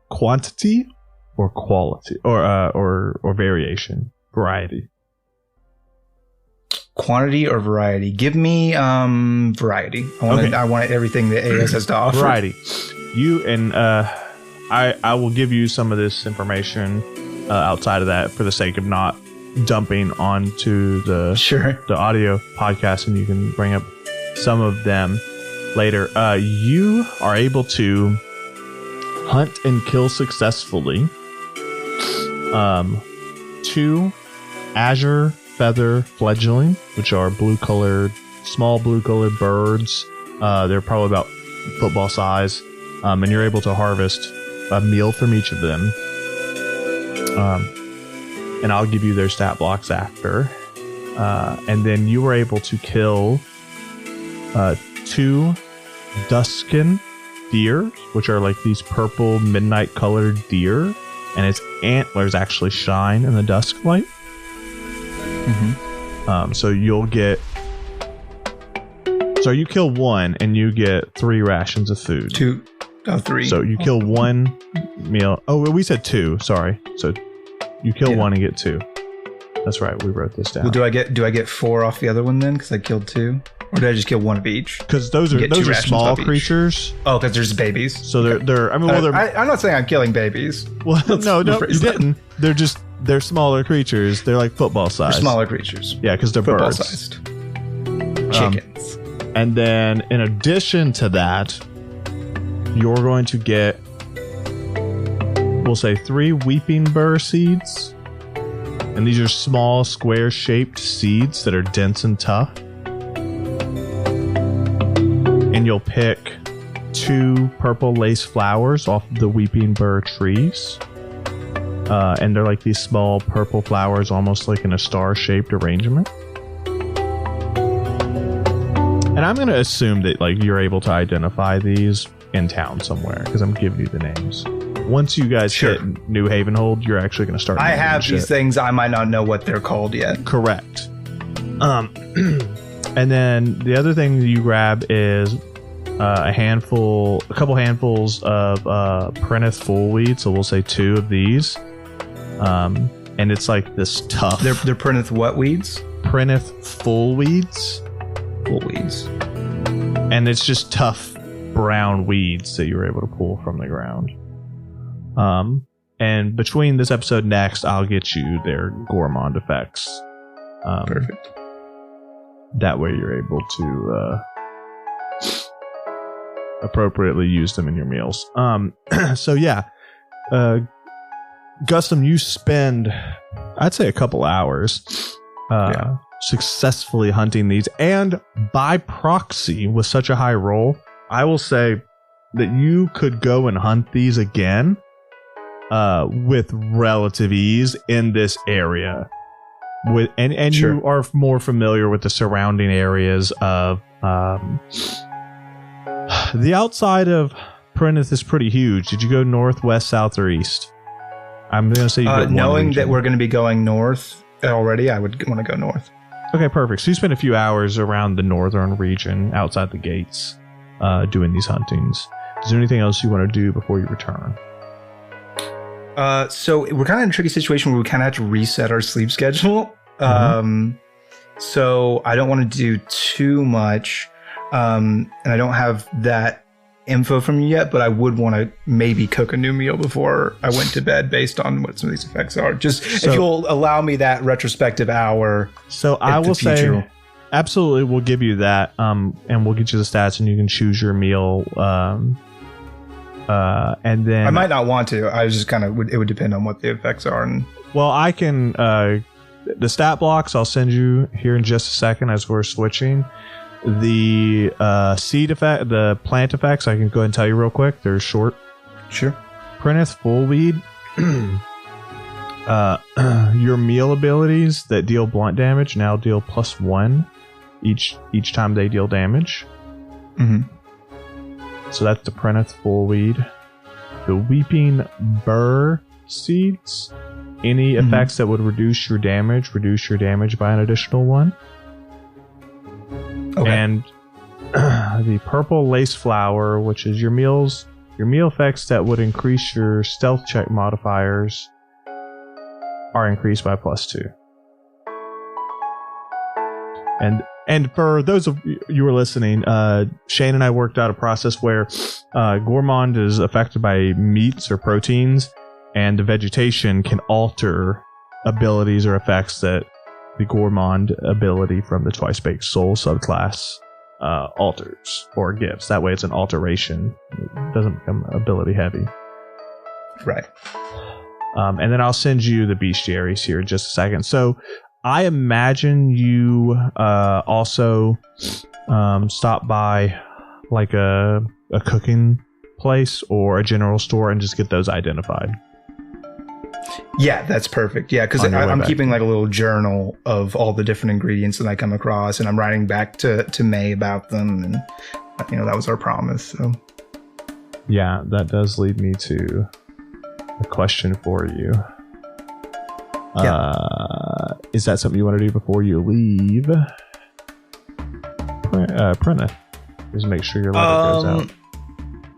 C: quantity or quality, or variation, variety?
B: Quantity or variety? Give me variety. I want everything that AS has to offer.
C: Variety. You and I will give you some of this information outside of that for the sake of not dumping onto the audio podcast, and you can bring up some of them later. You are able to hunt and kill successfully 2 azure feather fledgling, which are small blue colored birds. They're probably about football size, and you're able to harvest a meal from each of them. And I'll give you their stat blocks after. And then you were able to kill 2 Duskin deer, which are like these purple midnight colored deer, and its antlers actually shine in the dusk light. Mm-hmm. So you'll get. So you kill 1 and you get 3 rations of food.
B: 2. 3.
C: So you kill 1 meal. Oh, we said 2. Sorry. So you kill 1 and get 2. That's right. We wrote this down.
B: Well, do I get 4 off the other one then? Because I killed 2, or did I just kill 1 of each?
C: Because those are small creatures.
B: Oh, because there's babies.
C: So they're. I mean, well,
B: I'm not saying I'm killing babies.
C: Well, no, you didn't. They're smaller creatures. They're like football size.
B: They're smaller creatures.
C: Yeah, because they're
B: football
C: birds.
B: Sized. Chickens.
C: And then, in addition to that, you're going to get, we'll say, 3 weeping burr seeds. And these are small, square-shaped seeds that are dense and tough. And you'll pick 2 purple lace flowers off the weeping burr trees. And they're like these small purple flowers, almost like in a star-shaped arrangement. And I'm going to assume that like you're able to identify these in town somewhere, because I'm giving you the names. Once you guys hit New Havenhold, you're actually going to start.
B: I have these things. I might not know what they're called yet.
C: Correct. And then the other thing that you grab is
A: a couple handfuls of Prineth full weed. So we'll say 2 of these. And it's like this tough.
B: They're Prineth what weeds?
A: Prineth full weeds.
B: Full weeds.
A: And it's just tough brown weeds that you were able to pull from the ground. And between this episode next, I'll get you their gourmand effects.
B: Perfect.
A: That way you're able to appropriately use them in your meals. So yeah, Gustum, you spend, I'd say, a couple hours successfully hunting these, and by proxy, with such a high roll, I will say that you could go and hunt these again with relative ease in this area. And
B: Sure.
A: You are more familiar with the surrounding areas of the outside of Prineth is pretty huge. Did you go north, west, south, or east? I'm going to say you go
B: knowing that we're going to be going north already, I would want to go north.
A: Okay, perfect. So you spend a few hours around the northern region outside the gates doing these huntings. Is there anything else you want to do before you return?
B: So we're kind of in a tricky situation where we kind of have to reset our sleep schedule. So I don't want to do too much. And I don't have that info from you yet, but I would want to maybe cook a new meal before I went to bed based on what some of these effects are. If you'll allow me that retrospective hour. So
A: I will say, absolutely, we'll give you that. And we'll get you the stats and you can choose your meal. And then
B: I might not want to. I was just kind of it would depend on what the effects are. And
A: well, I can the stat blocks I'll send you here in just a second as we're switching. The seed effect, the plant effects, I can go ahead and tell you real quick. They're short.
B: Sure.
A: Prineth full weed. Your meal abilities that deal blunt damage now deal +1 each time they deal damage.
B: Mm-hmm.
A: So that's the Prineth full weed. The weeping burr seeds. Any effects that would reduce your damage by an additional 1.
B: Okay.
A: And the purple lace flower, which is your meal effects that would increase your stealth check modifiers, are increased by +2. And for those of you who are listening, Shane and I worked out a process where gourmand is affected by meats or proteins, and the vegetation can alter abilities or effects that the gourmand ability from the Twice Baked Soul subclass alters or gives. That way it's an alteration. It doesn't become ability heavy.
B: Right.
A: And then I'll send you the bestiaries here in just a second. So I imagine you also stop by like a cooking place or a general store and just get those identified.
B: Yeah, that's perfect. Yeah, because I'm keeping like a little journal of all the different ingredients that I come across, and I'm writing back to May about them, and that was our promise. So
A: yeah, that does lead me to a question for you.
B: Yeah.
A: Is that something you want to do before you leave? Prineth, just make sure your letter goes out.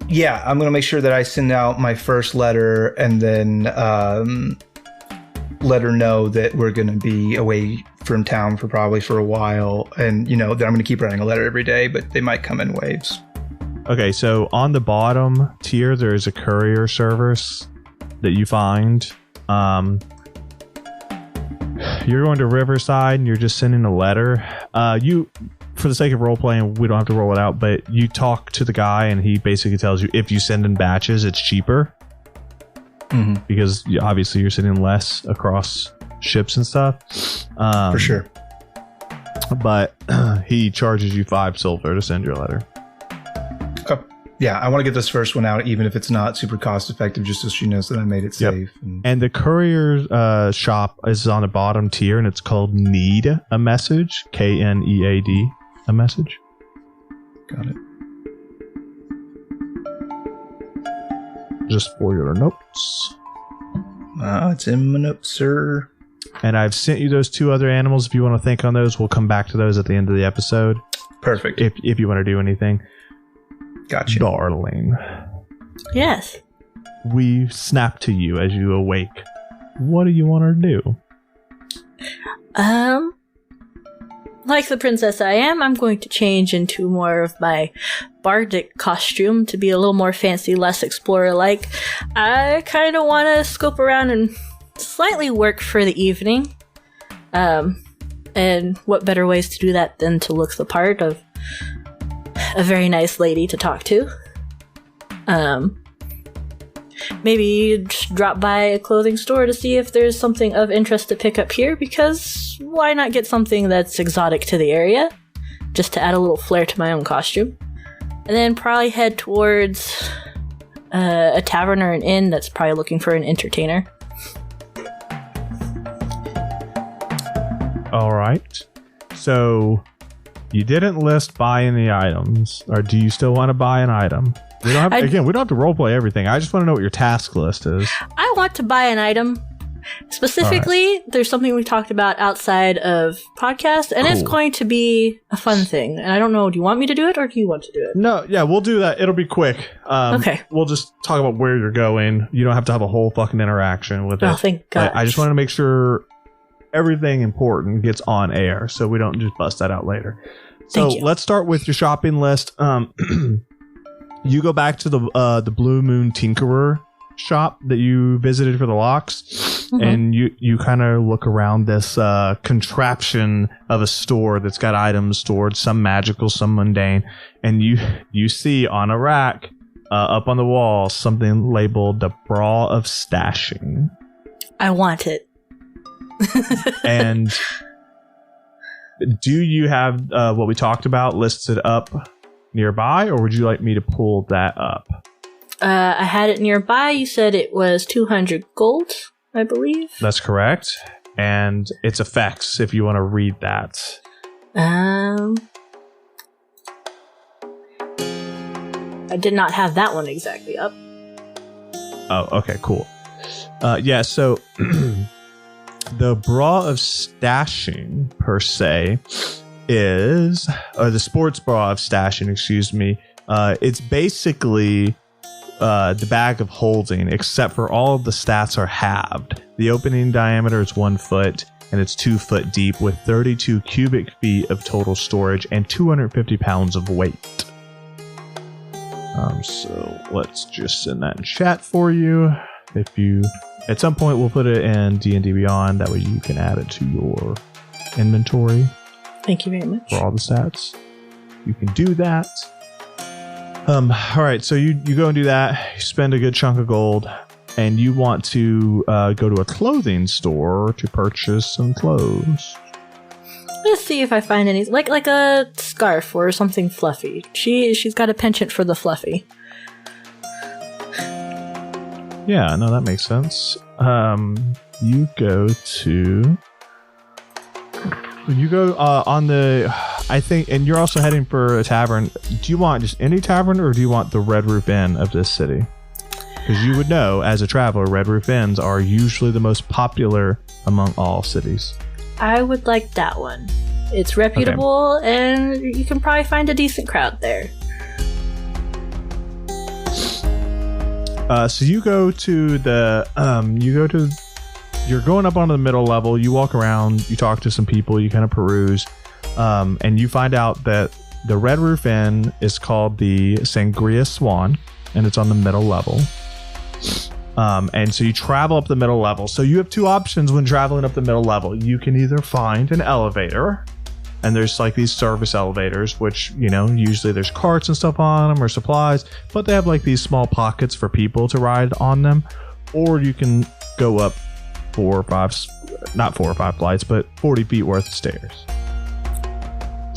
B: Yeah, I'm going to make sure that I send out my first letter and then let her know that we're going to be away from town for a while, and that I'm going to keep writing a letter every day, but they might come in waves.
A: Okay, so on the bottom tier, there is a courier service that you find. You're going to Riverside and you're just sending a letter. For the sake of role playing, we don't have to roll it out, but you talk to the guy and he basically tells you if you send in batches, it's cheaper. Mm-hmm. Because obviously you're sending less across ships and stuff.
B: For sure.
A: But he charges you 5 silver to send your letter.
B: Okay. Yeah, I want to get this first one out, even if it's not super cost effective, just so she knows that I made it safe.
A: And the courier shop is on the bottom tier, and it's called Need a Message. KNEAD, a message.
B: Got it.
A: Just for your notes.
B: It's in my notes, sir.
A: And I've sent you those 2 other animals. If you want to think on those, we'll come back to those at the end of the episode.
B: Perfect.
A: If you want to do anything.
B: Gotcha.
A: Darling.
D: Yes.
A: We snap to you as you awake. What do you want her to do?
D: Like the princess I am, I'm going to change into more of my bardic costume to be a little more fancy, less explorer-like. I kind of want to scope around and slightly work for the evening. And what better ways to do that than to look the part of a very nice lady to talk to? Maybe just drop by a clothing store to see if there's something of interest to pick up here, because why not get something that's exotic to the area, just to add a little flair to my own costume. And then probably head towards a tavern or an inn that's probably looking for an entertainer.
A: All right. So you didn't list buy any items, or do you still want to buy an item? We don't have, we don't have to roleplay everything. I just want to know what your task list is.
D: I want to buy an item. Specifically, There's something we talked about outside of podcast, and It's going to be a fun thing. And I don't know, do you want me to do it, or do you want to do it?
A: No, yeah, we'll do that. It'll be quick.
D: Okay.
A: We'll just talk about where you're going. You don't have to have a whole fucking interaction with it.
D: Oh, thank God.
A: I just wanted to make sure everything important gets on air, so we don't just bust that out later. So let's start with your shopping list. You go back to the Blue Moon Tinkerer shop that you visited for the locks, and you kind of look around this contraption of a store that's got items stored, some magical, some mundane, and you see on a rack up on the wall something labeled the Bra of Stashing.
D: I want it.
A: And do you have what we talked about listed up nearby, or would you like me to pull that up?
D: I had it nearby. You said it was 200 gold, I believe.
A: That's correct. And its effects, if you want to read that.
D: I did not have that one exactly up.
A: Oh, okay, cool. Yeah, so the Bra of Stashing, per se, is, or the sports bra of stashing, excuse me, it's basically the bag of holding, except for all of the stats are halved. The opening diameter is 1 foot, and it's 2 foot deep, with 32 cubic feet of total storage and 250 pounds of weight. So let's just send that in chat for you. If you, at some point, we'll put it in D&D Beyond, that way you can add it to your inventory.
D: Thank you very much.
A: For all the stats. You can do that. All right, so you go and do that. You spend a good chunk of gold, and you want to go to a clothing store to purchase some clothes.
D: Let's see if I find any, like a scarf or something fluffy. She's got a penchant for the fluffy.
A: Yeah, no, that makes sense. You go on the, I think, and you're also heading for a tavern. Do you want just any tavern, or do you want the Red Roof Inn of this city? Because you would know, as a traveler, Red Roof Inns are usually the most popular among all cities. I
D: would like that one. It's reputable, and you can probably find a decent crowd there.
A: So you go to the, you're going up onto the middle level, you walk around, you talk to some people, you kind of peruse, and you find out that the Red Roof Inn is called the Sangria Swan, and it's on the middle level. And so you travel up the middle level. So you have two options when traveling up the middle level. You can either find an elevator, and there's like these service elevators, which, you know, usually there's carts and stuff on them or supplies, but they have like these small pockets for people to ride on them. Or you can go up 4 or 5, not 4 or 5 flights, but 40 feet worth of stairs.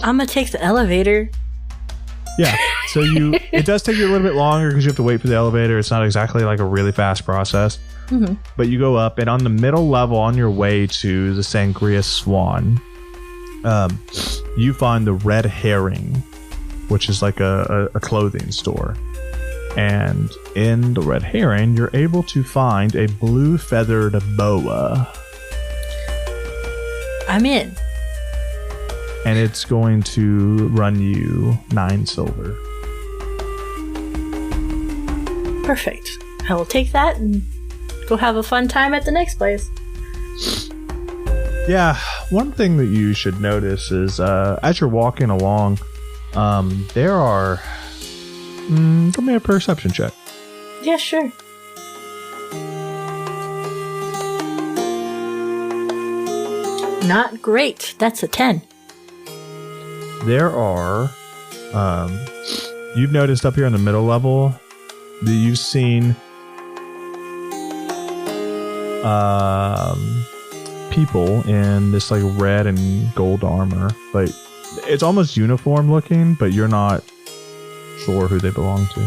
D: I'm gonna take the elevator.
A: Yeah, so it does take you a little bit longer because you have to wait for the elevator. It's not exactly like a really fast process. Mm-hmm. But you go up, and on the middle level, on your way to the Sangria Swan, you find the Red Herring, which is like a clothing store. And in the Red Herring, you're able to find a blue feathered boa.
D: I'm in.
A: And it's going to run you 9 silver.
D: Perfect. I will take that and go have a fun time at the next place.
A: Yeah, one thing that you should notice is as you're walking along, there are... give me a perception check.
D: Yeah, sure. Not great. That's a 10.
A: There are... you've noticed up here in the middle level that you've seen... people in this like red and gold armor. Like, it's almost uniform looking, but you're not sure who they belong to.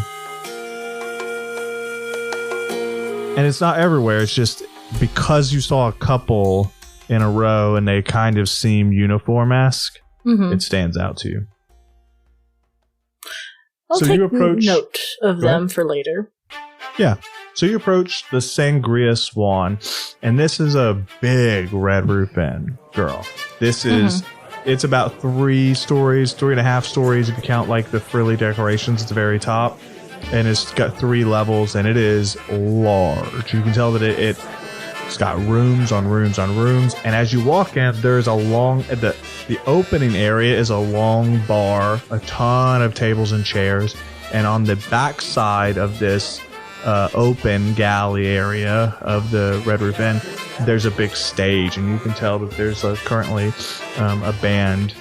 A: And it's not everywhere. It's just because you saw a couple in a row and they kind of seem uniform-esque, it stands out to you.
D: I'll take note of them for later.
A: Yeah. So you approach the Sangria Swan, and this is a big Red Roof Inn, girl. This is, it's about 3.5 stories if you count like the frilly decorations at the very top. And it's got 3 levels, and it is large. You can tell that it's got rooms on rooms on rooms. And as you walk in, there's a long, the opening area is a long bar, a ton of tables and chairs. And on the back side of this open galley area of the Red Roof Inn, there's a big stage, and you can tell that there's currently a band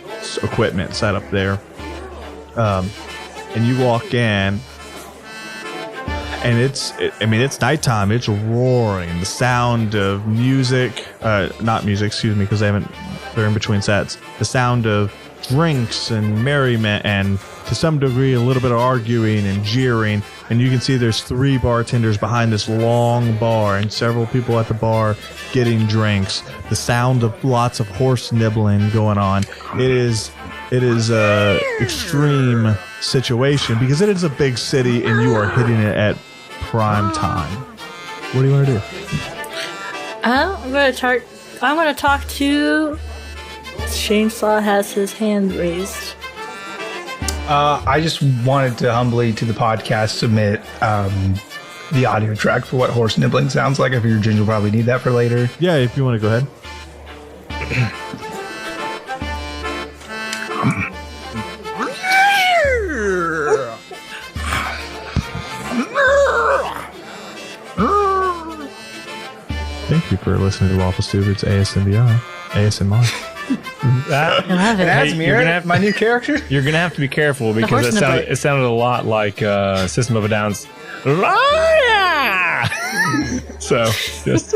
A: equipment set up there. And you walk in, and it's nighttime. It's roaring. The sound of music, not music, excuse me, because they're in between sets. The sound of drinks and merriment, and to some degree a little bit of arguing and jeering. And you can see there's 3 bartenders behind this long bar and several people at the bar getting drinks. The sound of lots of horse nibbling going on. It is a extreme situation because it is a big city and you are hitting it at prime time. What do you want to do?
D: I'm going to talk to... Shainsaw has his hand raised.
B: I just wanted to humbly to the podcast submit the audio track for what horse nibbling sounds like. I figured Ginger will probably need that for later.
A: Yeah, if you want to go ahead. Thank you for listening to Lawful Stupid's ASMR.
B: My new character.
C: You're gonna have to be careful because it sounded a lot like System of a Down's. So just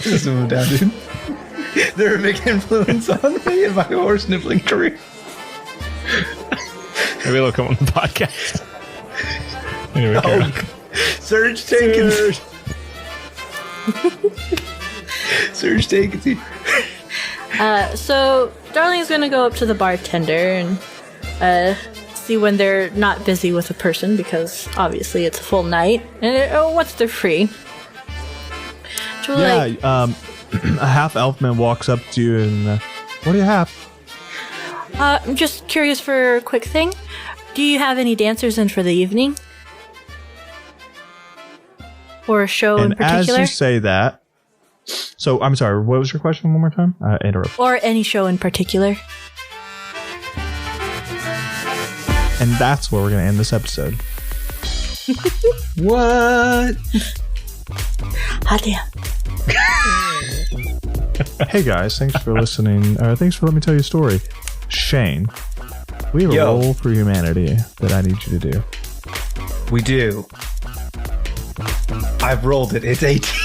B: System of a Down, dude. They're a big influence on me in my horse nibbling career.
C: Maybe they'll come on the podcast. Anyway,
B: Surge taken. Surge taken.
D: So Darling's gonna go up to the bartender and see when they're not busy with a person, because obviously it's a full night. And once they're free,
A: a half elf man walks up to you and what do you have?
D: I'm just curious for a quick thing. Do you have any dancers in for the evening, or a show in particular?
A: As you say that. So, I'm sorry, what was your question one more time? Interrupt.
D: Or any show in particular.
A: And that's where we're going to end this episode.
B: What?
D: Hot damn.
A: Hey guys, thanks for listening. Thanks for letting me tell you a story. Shane, we have a role for humanity that I need you to do.
B: We do. I've rolled it. It's 18.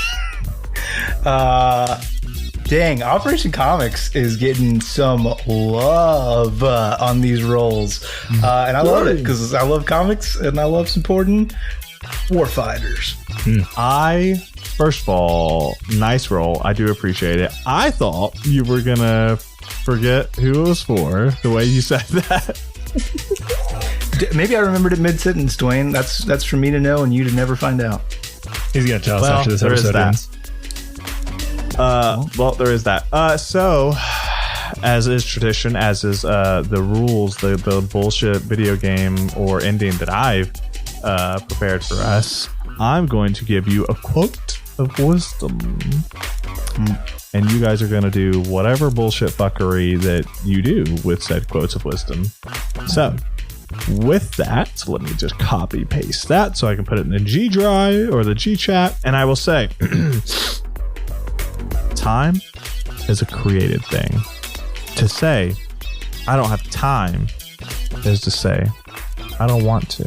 B: Dang, Operation Comics is getting some love on these rolls. And I love it because I love comics and I love supporting warfighters.
A: First of all, nice roll. I do appreciate it. I thought you were going to forget who it was for, the way you said that.
B: Maybe I remembered it mid-sentence, Dwayne. That's for me to know and you to never find out.
C: He's going to tell us after this episode ends.
A: There is that. So, as is tradition, as is the rules, the bullshit video game or ending that I've prepared for us, I'm going to give you a quote of wisdom. And you guys are going to do whatever bullshit fuckery that you do with said quotes of wisdom. So, with that, let me just copy paste that so I can put it in the G Drive or the G Chat. And I will say, time is a created thing. To say, I don't have time, is to say, I don't want to.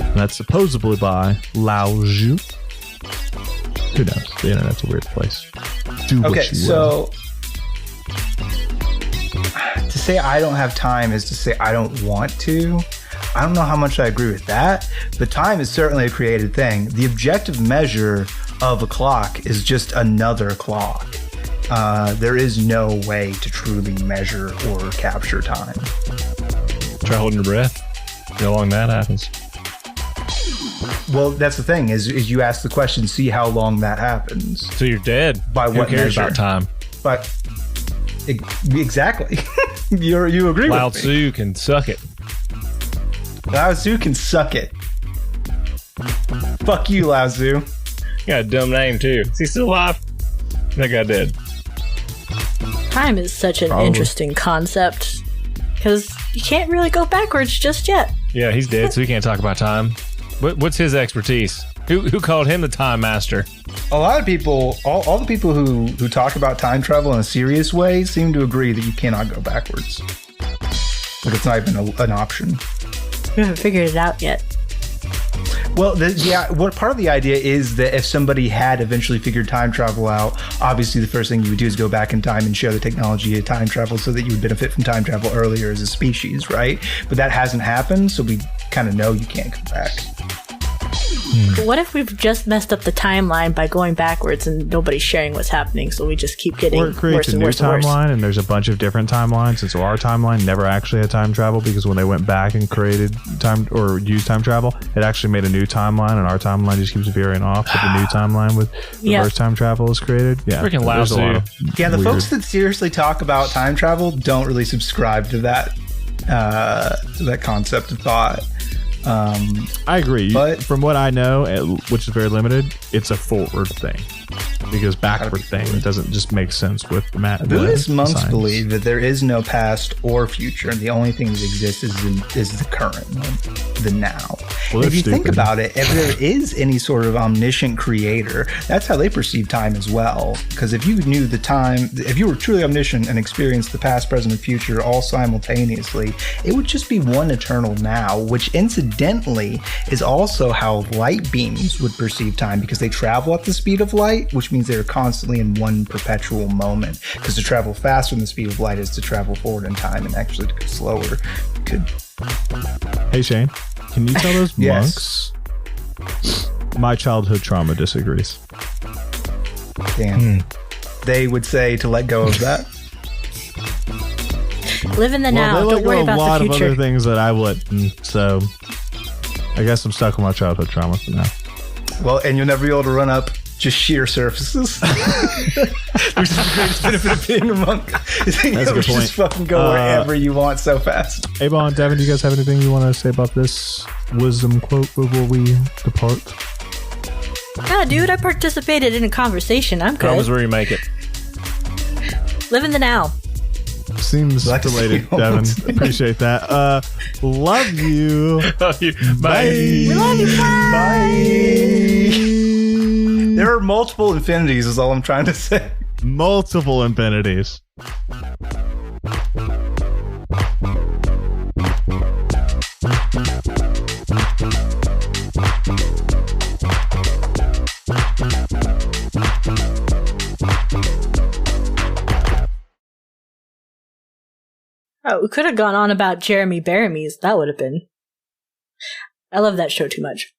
A: And that's supposedly by Lao Zhu. Who knows? The internet's a weird place. Do what you will.
B: To say I don't have time is to say I don't want to. I don't know how much I agree with that, but time is certainly a created thing. The objective measure of a clock is just another clock. There is no way to truly measure or capture time.
C: Try holding your breath. See how long that happens.
B: Well, that's the thing, is you ask the question, see how long that happens.
C: So you're dead.
B: By what
C: Who cares
B: measure?
C: about time?
B: But exactly. You agree
C: Lao
B: with me.
C: Tzu can suck it.
B: Lao Tzu can suck it. Fuck you, Lao Tzu.
C: Got a dumb name too. Is he still alive? That guy dead.
D: Time is such an interesting concept because you can't really go backwards just yet.
C: Yeah, he's dead, so he can't talk about time. What's his expertise? Who called him the time master?
B: A lot of people, all the people who talk about time travel in a serious way seem to agree that you cannot go backwards. Like it's not even an option.
D: We haven't figured it out yet.
B: Well, what part of the idea is that if somebody had eventually figured time travel out, obviously the first thing you would do is go back in time and share the technology of time travel so that you would benefit from time travel earlier as a species, right? But that hasn't happened, so we kind of know you can't come back.
D: But what if we've just messed up the timeline by going backwards and nobody's sharing what's happening, so we just keep getting
A: Or it creates
D: worse
A: a
D: and
A: new
D: worse and worse?
A: timeline, and there's a bunch of different timelines. And so our timeline never actually had time travel because when they went back and created time or used time travel, it actually made a new timeline, and our timeline just keeps veering off. But the new timeline with reverse time travel is created. Yeah,
C: Freaking Lao
A: there's a lot
C: Tzu.
A: of
B: Yeah, the
A: weird-
B: folks that seriously talk about time travel don't really subscribe to that concept of thought.
A: I agree.
B: But-
A: from what I know, which is very limited, it's a forward thing. Because backward thing doesn't just make sense with the math.
B: Buddhist monks believe that there is no past or future, and the only thing that exists is the current, the now.
A: Well,
B: If you think
A: stupid.
B: about it, if there is any sort of omniscient creator, that's how they perceive time as well. Because if you knew the time, if you were truly omniscient and experienced the past, present, and future all simultaneously, it would just be one eternal now, which incidentally is also how light beams would perceive time, because they travel at the speed of light, which means they're constantly in one perpetual moment. Because to travel faster than the speed of light is to travel forward in time, and actually to go slower could.
A: Hey Shane, can you tell those
B: Yes.
A: monks my childhood trauma disagrees?
B: Damn. They would say to let go of that.
D: Live in the now.
A: Well, they
D: Don't
A: let
D: worry
A: go of a
D: about
A: lot
D: the
A: of
D: future.
A: other things that I wouldn't. So I guess I'm stuck with my childhood trauma for now.
B: Well, and you'll never be able to run up just sheer surfaces. Which is the greatest benefit of being a monk. Is being
A: That's a
B: able
A: good
B: to just
A: point.
B: fucking go wherever you want so fast.
A: Avon, Devin, do you guys have anything you want to say about this wisdom quote before we depart?
D: Ah, dude, I participated in a conversation. I'm
C: Promise
D: good.
C: where you make it.
D: Live in the now.
A: Seems
B: Like to
A: related,
B: see
A: Devin.
B: almost.
A: Appreciate that. Love you.
C: Bye.
D: We love you. Bye.
B: There are multiple infinities is all I'm trying to say.
A: Multiple infinities.
D: Oh, we could have gone on about Jeremy Bearimy. That would have been. I love that show too much.